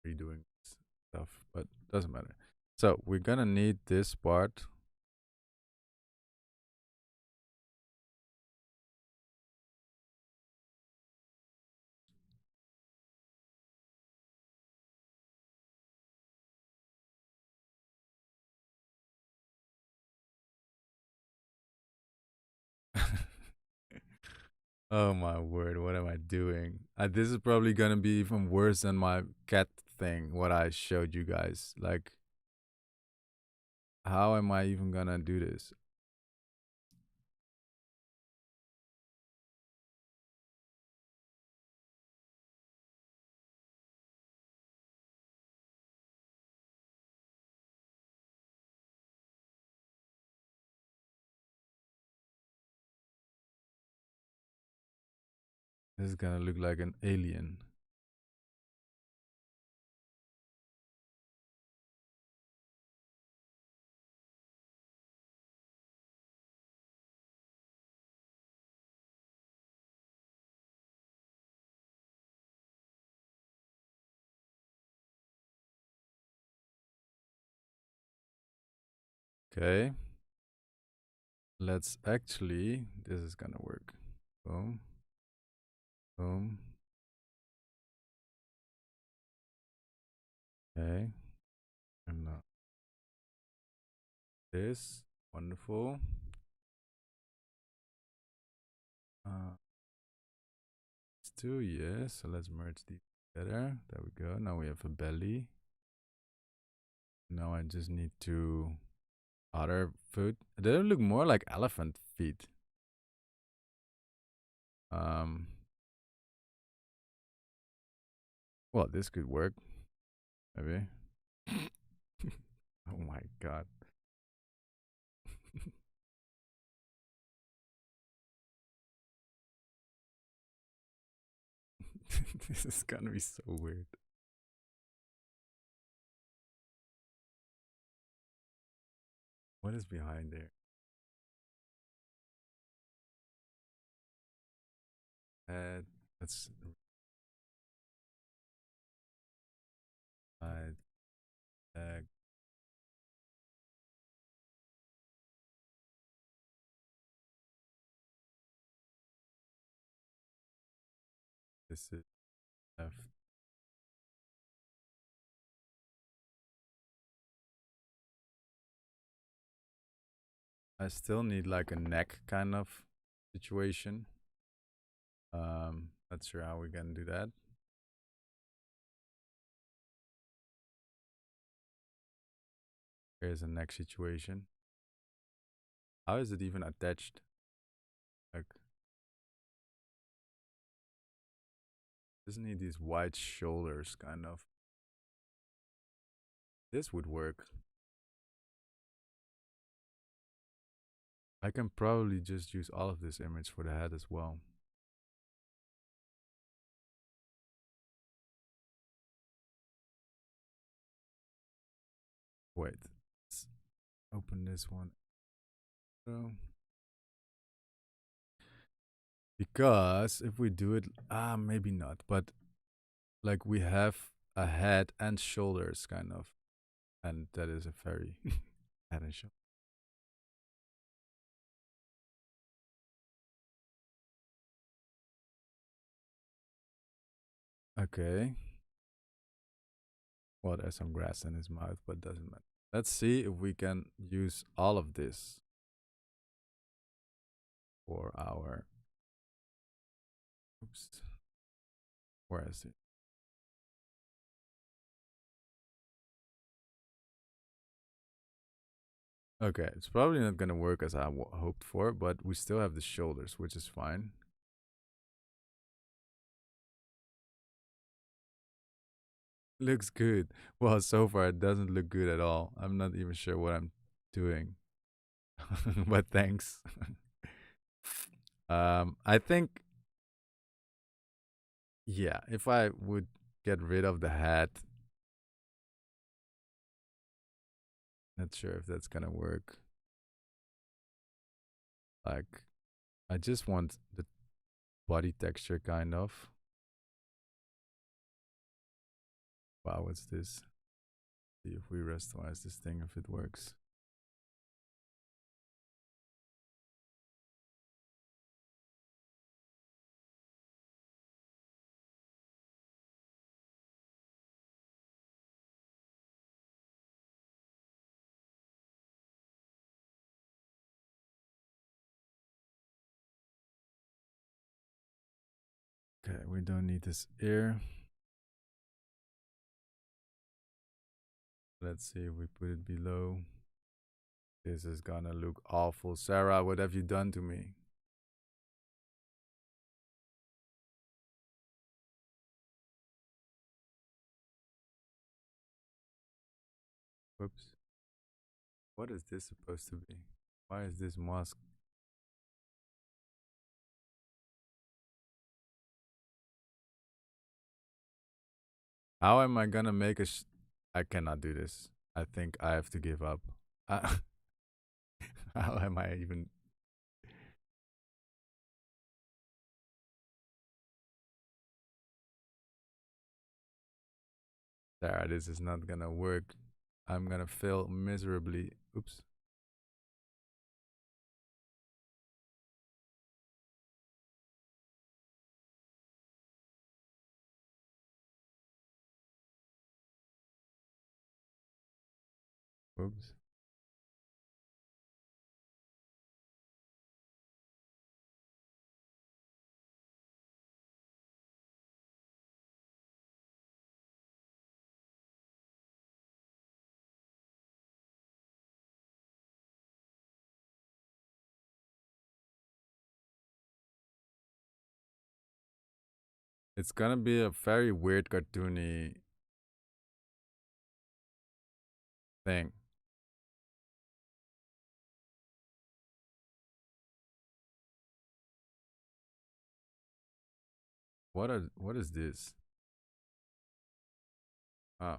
Redoing stuff, but doesn't matter. So we're gonna need this part. Oh my word, what am I doing? This is probably gonna be even worse than my cat thing, what I showed you guys. Like, how am I even gonna do this? This is gonna look like an alien. Okay. Let's actually, this is gonna work. Boom. Boom. Okay. And now this. Wonderful. Uh, it's two, yes. So let's merge these together. There we go. Now we have a belly. Now I just need to other foot. They look more like elephant feet. Um, well, this could work, maybe. Oh my god. This is gonna be so weird. What is behind there? Head. Let's side, leg. This is left. I still need like a neck kind of situation. Not sure how we're gonna do that. Here's a neck situation. How is it even attached? Like, doesn't need these wide shoulders, kind of. This would work. I can probably just use all of this image for the head as well. Wait, let's open this one. So, because if we do it, maybe not, but like we have a head and shoulders, kind of, and that is a very head and shoulder. Okay. Well, there's some grass in his mouth, but doesn't matter. Let's see if we can use all of this for our. Oops. Where is it? Okay, it's probably not gonna work as I hoped for, but we still have the shoulders, which is fine. Looks good. Well, so far it doesn't look good at all. I'm not even sure what I'm doing, but thanks. I think, yeah, if I would get rid of the hat, not sure if that's gonna work. Like, I just want the body texture, kind of. Wow, what's this? See if we rasterlize this thing, if it works. Okay, we don't need this ear. Let's see if we put it below. This is gonna look awful. Sarah, what have you done to me? Whoops. What is this supposed to be? Why is this mask? How am I gonna make a I cannot do this. I think I have to give up. Uh, how am I even? Sarah, this is not gonna work. I'm gonna fail miserably. Oops. Oops. It's gonna be a very weird cartoony thing. What is this? Oh,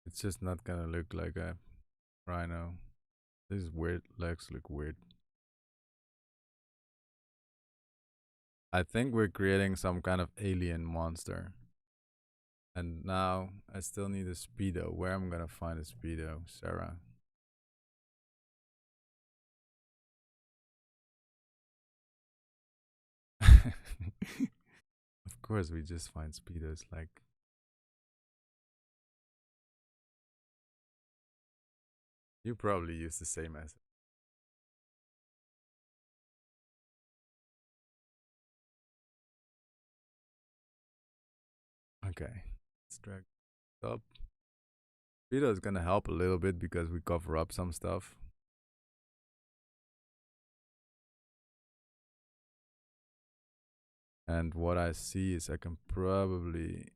it's just not gonna look like a rhino. These weird legs look weird. I think we're creating some kind of alien monster. And now I still need a speedo. Where am I gonna find a speedo, Sarah? Of course, we just find speedos. Like you probably use the same as. Okay, let's drag it up. Speedo is gonna help a little bit because we cover up some stuff. And what I see is I can probably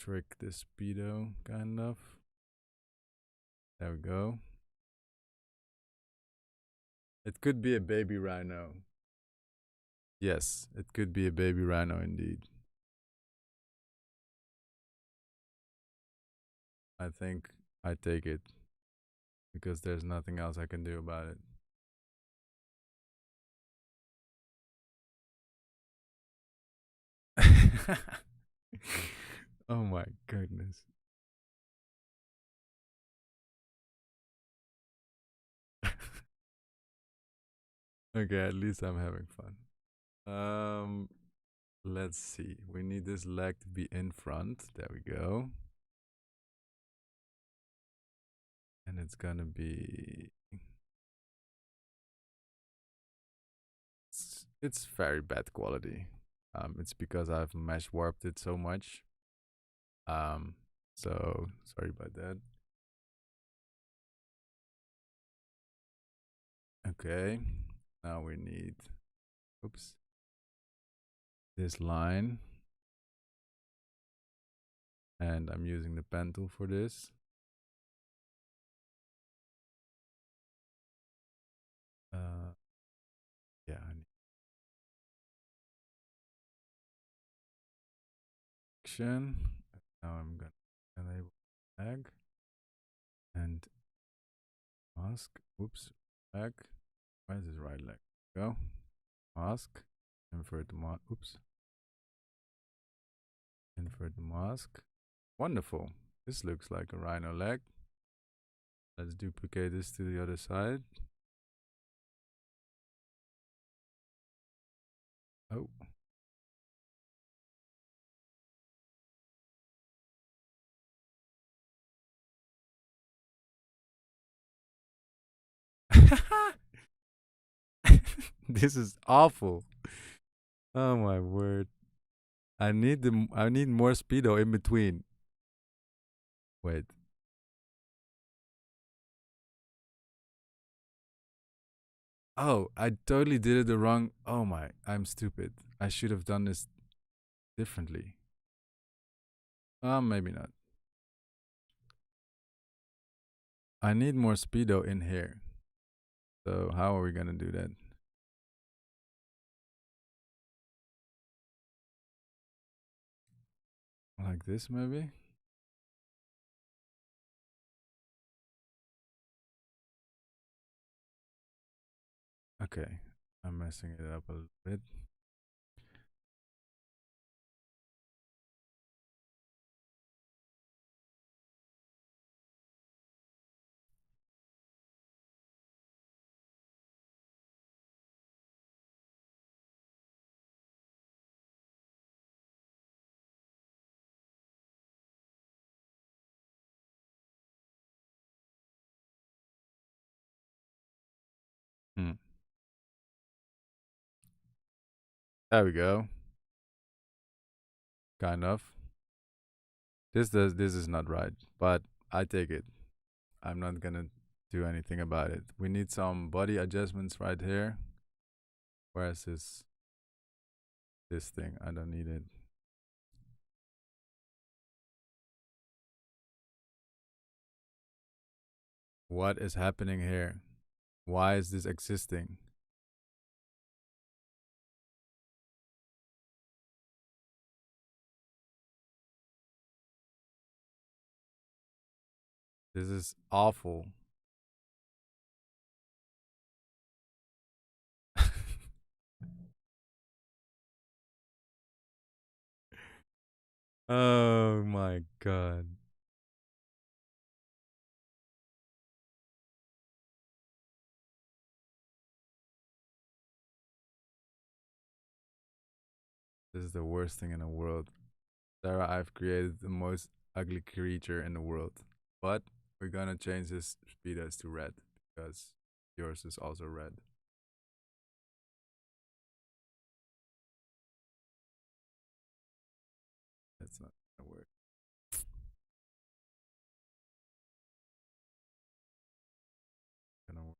trick the speedo kind of. There we go. It could be a baby rhino. Yes, it could be a baby rhino indeed. I think I take it because there's nothing else I can do about it. Oh my goodness. Okay, at least I'm having fun. Um, let's see. We need this leg to be in front. There we go. And it's gonna be. It's very bad quality. It's because I've mesh warped it so much. Um, so sorry about that. Okay, now we need. Oops. This line, and I'm using the pen tool for this. Yeah, I need action. Now I'm gonna enable lag and mask. Oops, lag. Where's his right leg? Go. Mask. Invert the mask. Oops. Invert the mask. Wonderful. This looks like a rhino leg. Let's duplicate this to the other side. Oh. This is awful. Oh my word. I need more speedo in between. Wait. Oh, I totally did it the wrong. Oh my, I'm stupid. I should have done this differently. Maybe not. I need more speedo in here. So how are we gonna do that? Like this, maybe? Okay, I'm messing it up a little bit. Hmm. There we go. Kind of. This is not right, but I take it. I'm not gonna do anything about it. We need some body adjustments right here. Where's this thing? I don't need it. What is happening here? Why is this existing? This is awful. Oh my god. This is the worst thing in the world. Sarah, I've created the most ugly creature in the world. But we're gonna change this speedos to red because yours is also red. That's not gonna work. Gonna work.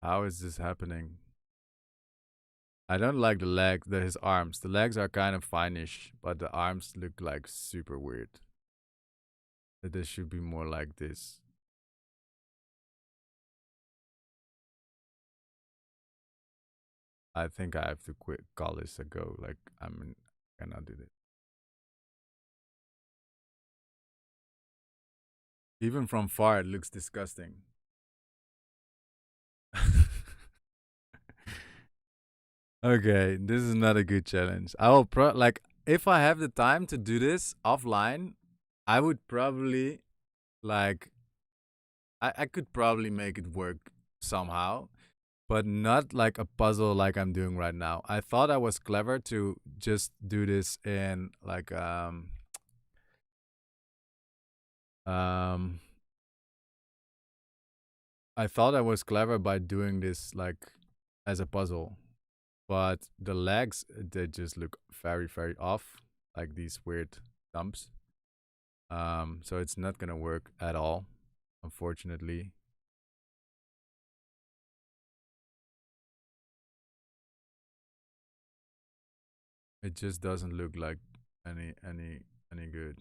How is this happening? I don't like the legs, his arms. The legs are kind of fine-ish, but the arms look like super weird. That they should be more like this. I think I have to quit call this a go. Like I cannot do this. Even from far, it looks disgusting. Okay, this is not a good challenge. I will like if I have the time to do this offline, I would probably like I could probably make it work somehow, but not like a puzzle like I'm doing right now. I thought I was clever to just do this in like um I thought I was clever by doing this like as a puzzle, but the legs they just look very off, like these weird stumps. So it's not gonna work at all, unfortunately. It just doesn't look like any good,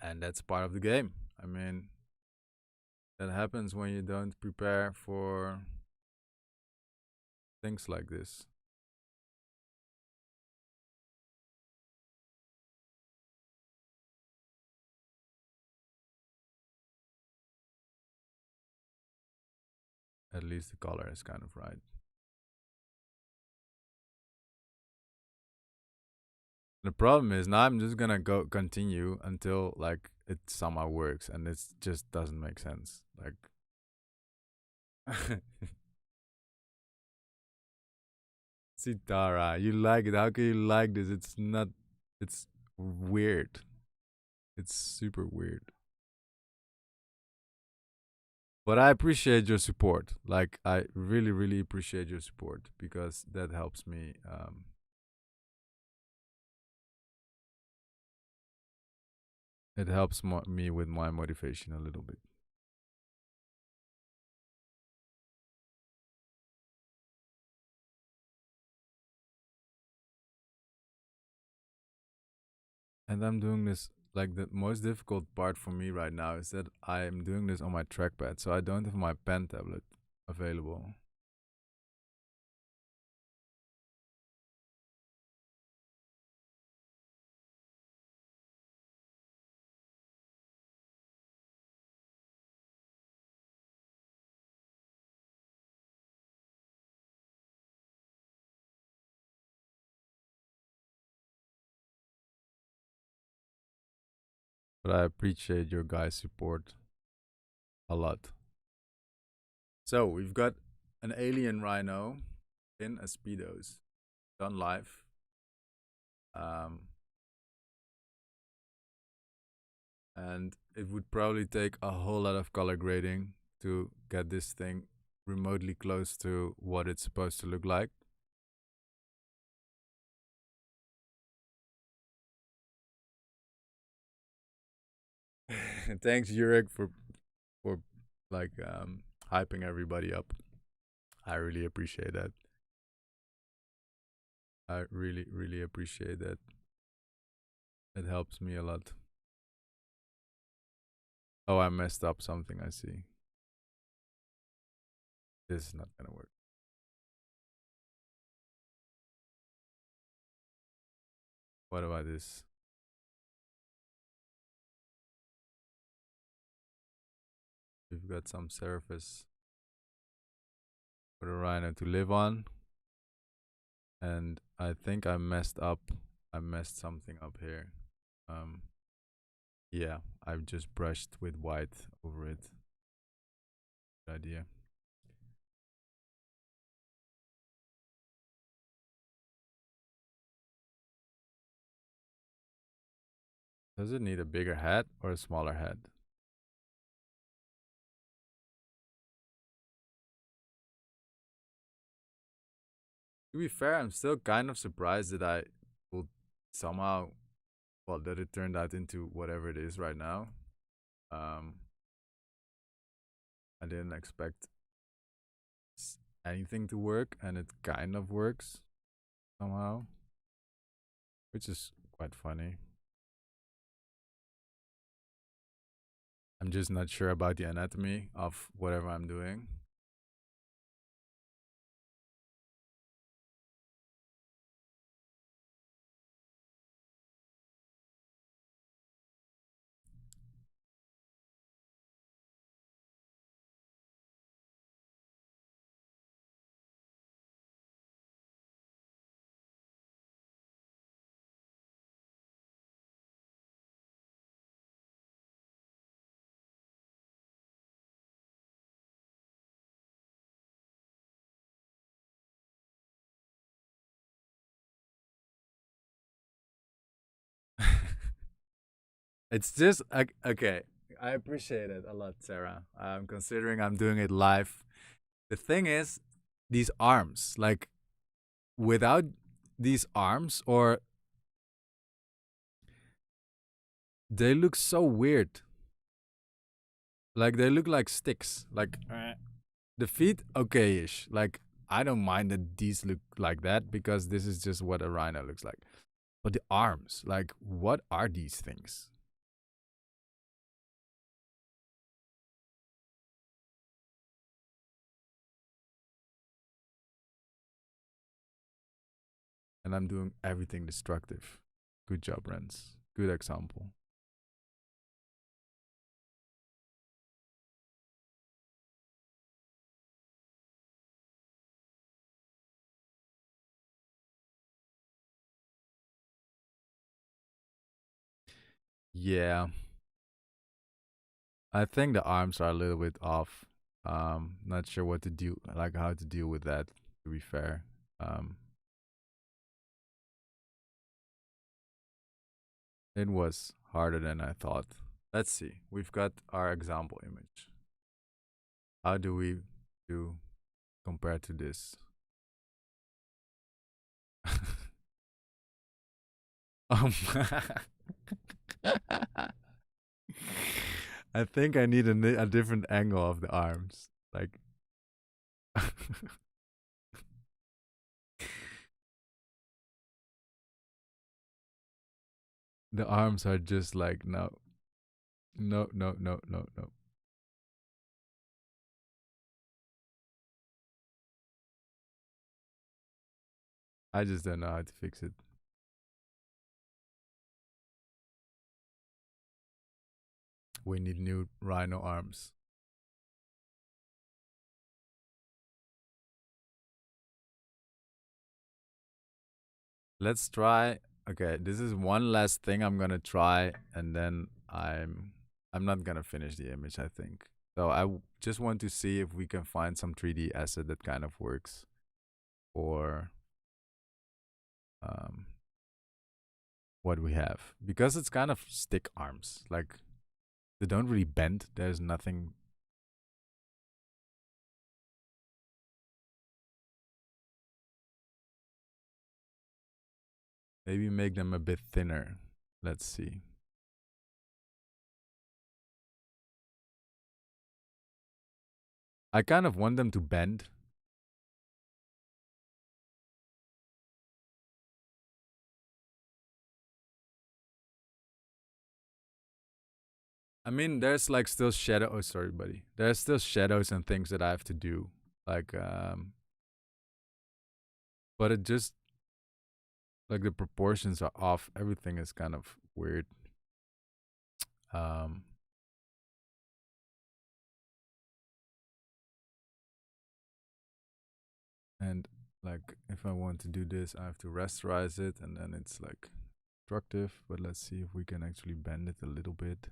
and that's part of the game. I mean, that happens when you don't prepare for things like this. At least the color is kind of right. The problem is now I'm just gonna go continue until like it somehow works, and it just doesn't make sense. Like, Sitara, you like it? How can you like this? It's not. It's weird. It's super weird. But I appreciate your support. Like, I really appreciate your support because that helps me. It helps me with my motivation a little bit. And I'm doing this. Like, the most difficult part for me right now is that I am doing this on my trackpad, so I don't have my pen tablet available. But I appreciate your guys' support a lot. So we've got an alien rhino in a speedos done live. Um, and it would probably take a whole lot of color grading to get this thing remotely close to what it's supposed to look like. Thanks, Jurek, for like hyping everybody up. I really appreciate that. I really appreciate that. It helps me a lot. Oh, I messed up something, I see. This is not gonna work. What about this? We've got some surface for the rhino to live on. And I think I messed up. I messed something up here. Um, yeah, I've just brushed with white over it. Good idea. Does it need a bigger head or a smaller head? To be fair, I'm still kind of surprised that I will somehow, well, that it turned out into whatever it is right now. Um, I didn't expect anything to work, and it kind of works somehow, which is quite funny. I'm just not sure about the anatomy of whatever I'm doing. It's just okay. I appreciate it a lot, Sarah. Considering I'm doing it live. The thing is, these arms, like without these arms, or they look so weird. Like they look like sticks. Like the feet, okay-ish. Like I don't mind that these look like that because this is just what a rhino looks like. But the arms, like what are these things? And I'm doing everything destructive. Good job, Rens. Good example. Yeah, I think the arms are a little bit off. Not sure what to do, like how to deal with that. To be fair, um, it was harder than I thought. Let's see. We've got our example image. How do we do compared to this? um, I think I need a different angle of the arms. Like the arms are just like no, no, no, no, no, no. I just don't know how to fix it. We need new rhino arms. Let's try. Okay, this is one last thing I'm gonna try, and then I'm not gonna finish the image. I think so. Just want to see if we can find some 3D asset that kind of works for um what we have, because it's kind of stick arms. Like they don't really bend. There's nothing Maybe make them a bit thinner. Let's see. I kind of want them to bend. I mean, there's like still shadow. Oh, sorry, buddy. There's still shadows and things that I have to do. Like, but it just like the proportions are off. Everything is kind of weird. Um, and like if I want to do this, I have to rasterize it, and then it's like destructive. But let's see if we can actually bend it a little bit.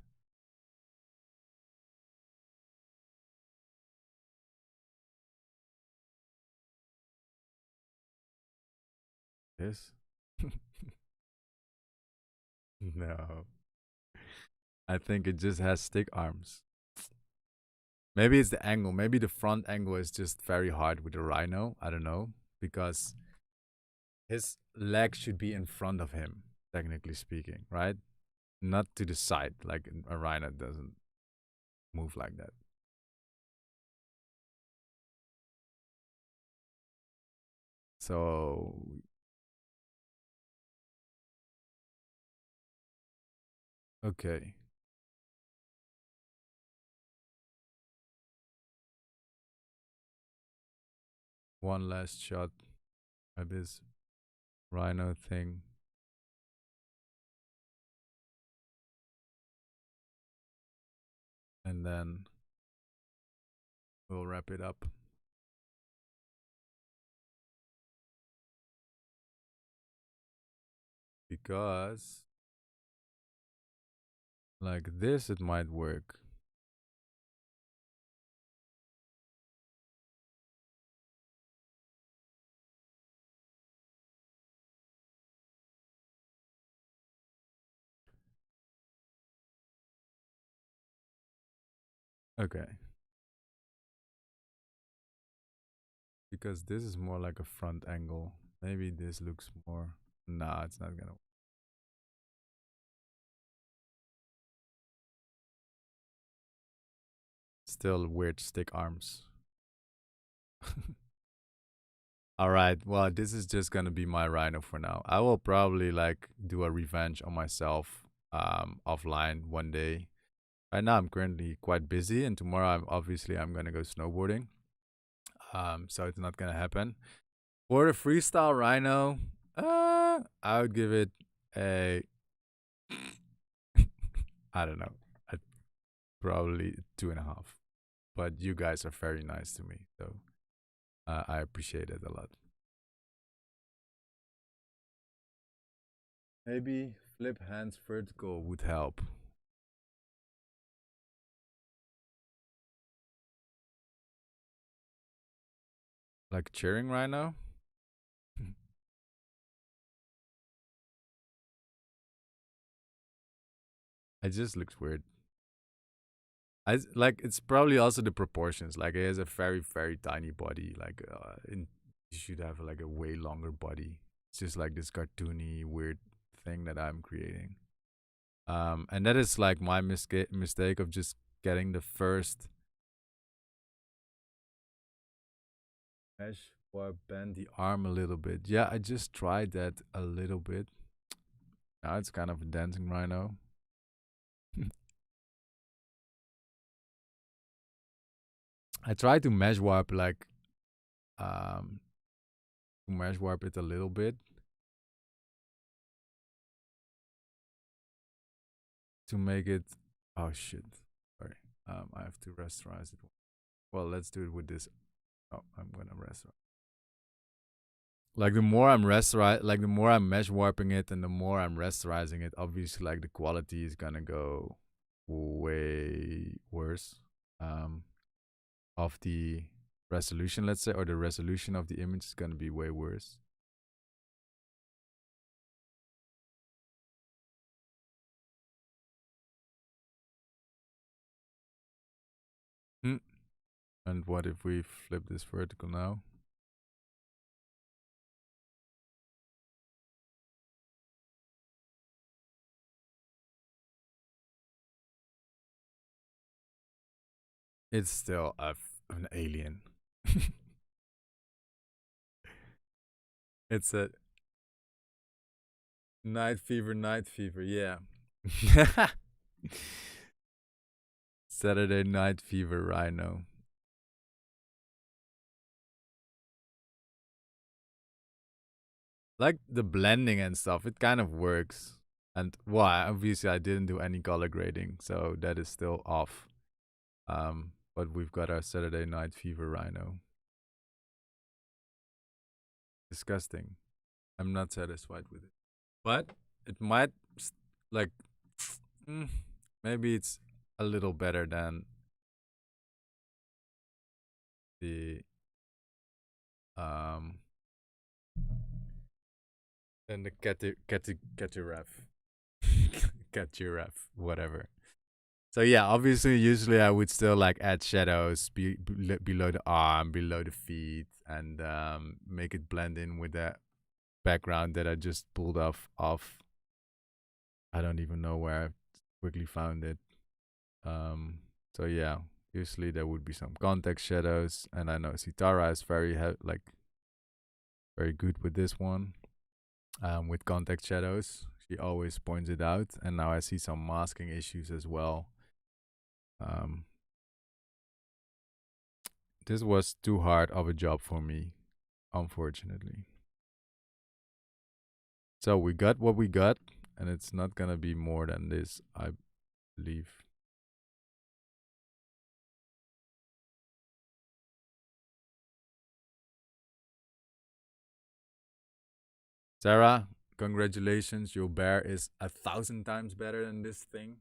This? No. I think it just has stick arms. Maybe it's the angle. Maybe the front angle is just very hard with the rhino. I don't know. Because his leg should be in front of him, technically speaking, right? Not to the side. Like a rhino doesn't move like that. So, okay. One last shot at this rhino thing. And then we'll wrap it up. Because, like this, it might work. Okay. Because this is more like a front angle. Maybe this looks more. Nah, it's not gonna. Still weird stick arms. All right. Well, this is just gonna be my rhino for now. I will probably like do a revenge on myself offline one day. Right now I'm currently quite busy, and tomorrow I'm gonna go snowboarding. So it's not gonna happen. For the freestyle rhino, I would give it a I don't know, a, probably 2.5. But you guys are very nice to me, so I appreciate it a lot. Maybe flip hands vertical would help. Like cheering rhino. It just looks weird. Like it's probably also the proportions. Like it has a very tiny body. Like you should have like a way longer body. It's just like this cartoony weird thing that I'm creating. And that is like my mistake of just getting the first mesh or bend the arm a little bit. Yeah, I just tried that a little bit. Now it's kind of a dancing rhino. I tried to mesh warp like um mesh warp it a little bit to make it. Oh shit! Sorry. I have to rasterize it. Well, let's do it with this. Oh, I'm gonna rasterize. Like the more I'm like the more I'm mesh warping it, and the more I'm rasterizing it, obviously, like the quality is gonna go way worse. Um, of the resolution, let's say, or the resolution of the image is gonna be way worse. Hmm. And what if we flip this vertical now? It's still an alien. It's a night fever, night fever. Yeah. Saturday night fever rhino. Like the blending and stuff, it kind of works. And well, obviously I didn't do any color grading, so that is still off. But we've got our Saturday night fever rhino. Disgusting. I'm not satisfied with it. But it might like mm, maybe it's a little better the um than the cat giraffe. Cat giraffe, whatever. So yeah, obviously, usually I would still like add shadows below the arm, below the feet, and make it blend in with the background that I just pulled off. I don't even know where I quickly found it. Um, so yeah, usually there would be some context shadows, and I know Sitara is like very good with this one. With context shadows, she always points it out, and now I see some masking issues as well. Um, this was too hard of a job for me, unfortunately. So we got what we got, and it's not gonna be more than this, I believe. Sarah, congratulations. Your bear is 1,000 times better than this thing.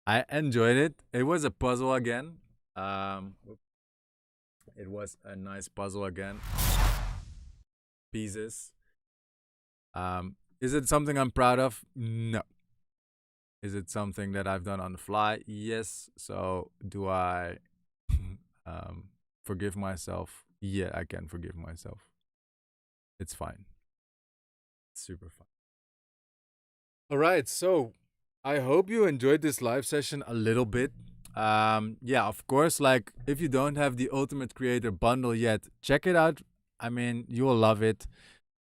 I enjoyed it. It was a puzzle again. Um, it was a nice puzzle again. Pieces. Is it something I'm proud of? No. Is it something that I've done on the fly? Yes. So do I forgive myself? Yeah, I can forgive myself. It's fine. It's super fun. All right. So I hope you enjoyed this live session a little bit. Yeah, of course, like if you don't have the Ultimate Creator bundle yet, check it out. I mean, you will love it.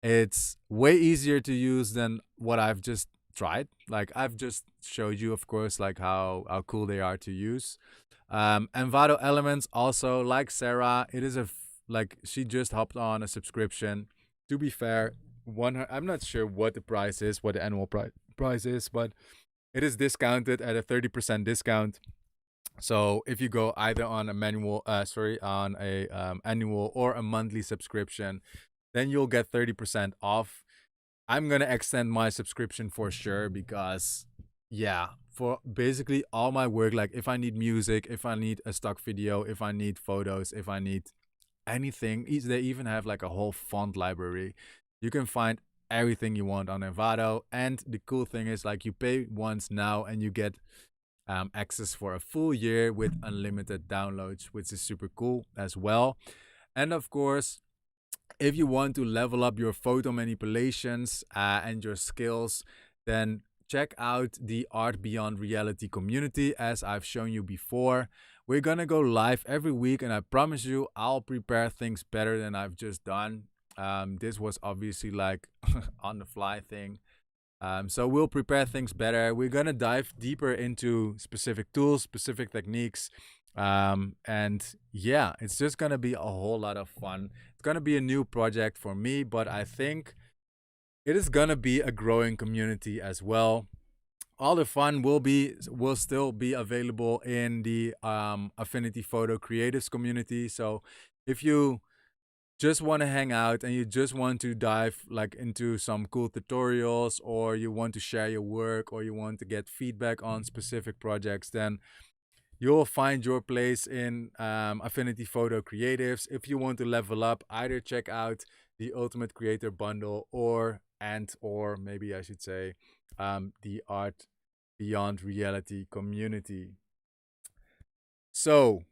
It's way easier to use than what I've just tried. Like I've just showed you, of course, like how cool they are to use. Envato Elements also, like Sarah, it is like she just hopped on a subscription. To be fair, I'm not sure what the price is, what the annual price is, but it is discounted at a 30% discount. So if you go either on a on a annual or a monthly subscription, then you'll get 30% off. I'm gonna extend my subscription for sure because yeah, for basically all my work, like if I need music, if I need a stock video, if I need photos, if I need anything, they even have like a whole font library. You can find everything you want on Envato. And the cool thing is like you pay once now and you get access for a full year with unlimited downloads, which is super cool as well. And of course, if you want to level up your photo manipulations and your skills, then check out the Art Beyond Reality community. As I've shown you before, we're gonna go live every week, and I promise you I'll prepare things better than I've just done. This was obviously like on the fly thing. So we'll prepare things better. We're gonna dive deeper into specific tools, specific techniques, and yeah, it's just gonna be a whole lot of fun. It's gonna be a new project for me, but I think it is gonna be a growing community as well. All the fun will still be available in the Affinity Photo Creatives community. So if you just want to hang out and you just want to dive like into some cool tutorials, or you want to share your work, or you want to get feedback on specific projects, then you'll find your place in Affinity Photo Creatives. If you want to level up, either check out the Ultimate Creator Bundle or maybe I should say the Art Beyond Reality community. So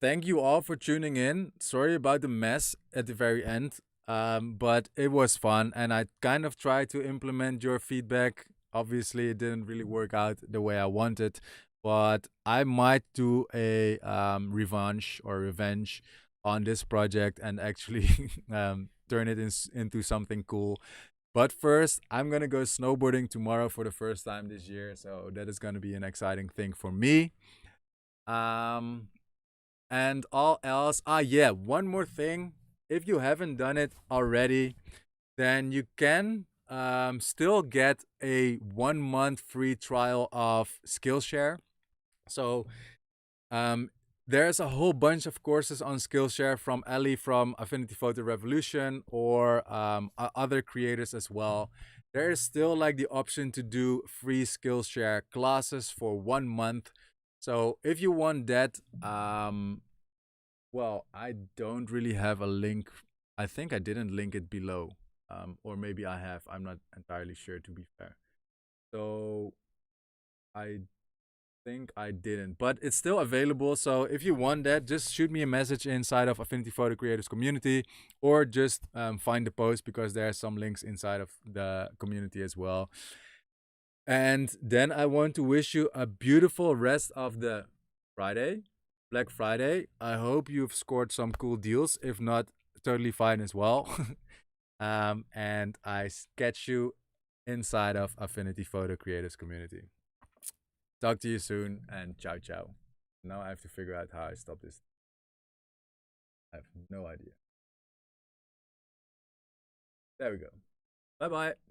thank you all for tuning in. Sorry about the mess at the very end, but it was fun, and I kind of tried to implement your feedback. Obviously, it didn't really work out the way I wanted, but I might do a revenge on this project and actually turn it into something cool. But first, I'm gonna go snowboarding tomorrow for the first time this year, so that is gonna be an exciting thing for me. Um, and all else, yeah, one more thing. If you haven't done it already, then you can still get a 1 month free trial of Skillshare. So um, there's a whole bunch of courses on Skillshare from Ellie from Affinity Photo Revolution or other creators as well. There is still like the option to do free Skillshare classes for 1 month. So if you want that, well, I don't really have a link. I think I didn't link it below, or maybe I have. I'm not entirely sure, to be fair. So I think I didn't, but it's still available. So if you want that, just shoot me a message inside of Affinity Photo Creators community, or just find the post because there are some links inside of the community as well. And then I want to wish you a beautiful rest of the Friday, Black Friday. I hope you've scored some cool deals. If not, totally fine as well. And I catch you inside of Affinity Photo Creators community. Talk to you soon and ciao ciao. Now I have to figure out how I stop this. I have no idea. There we go. Bye bye.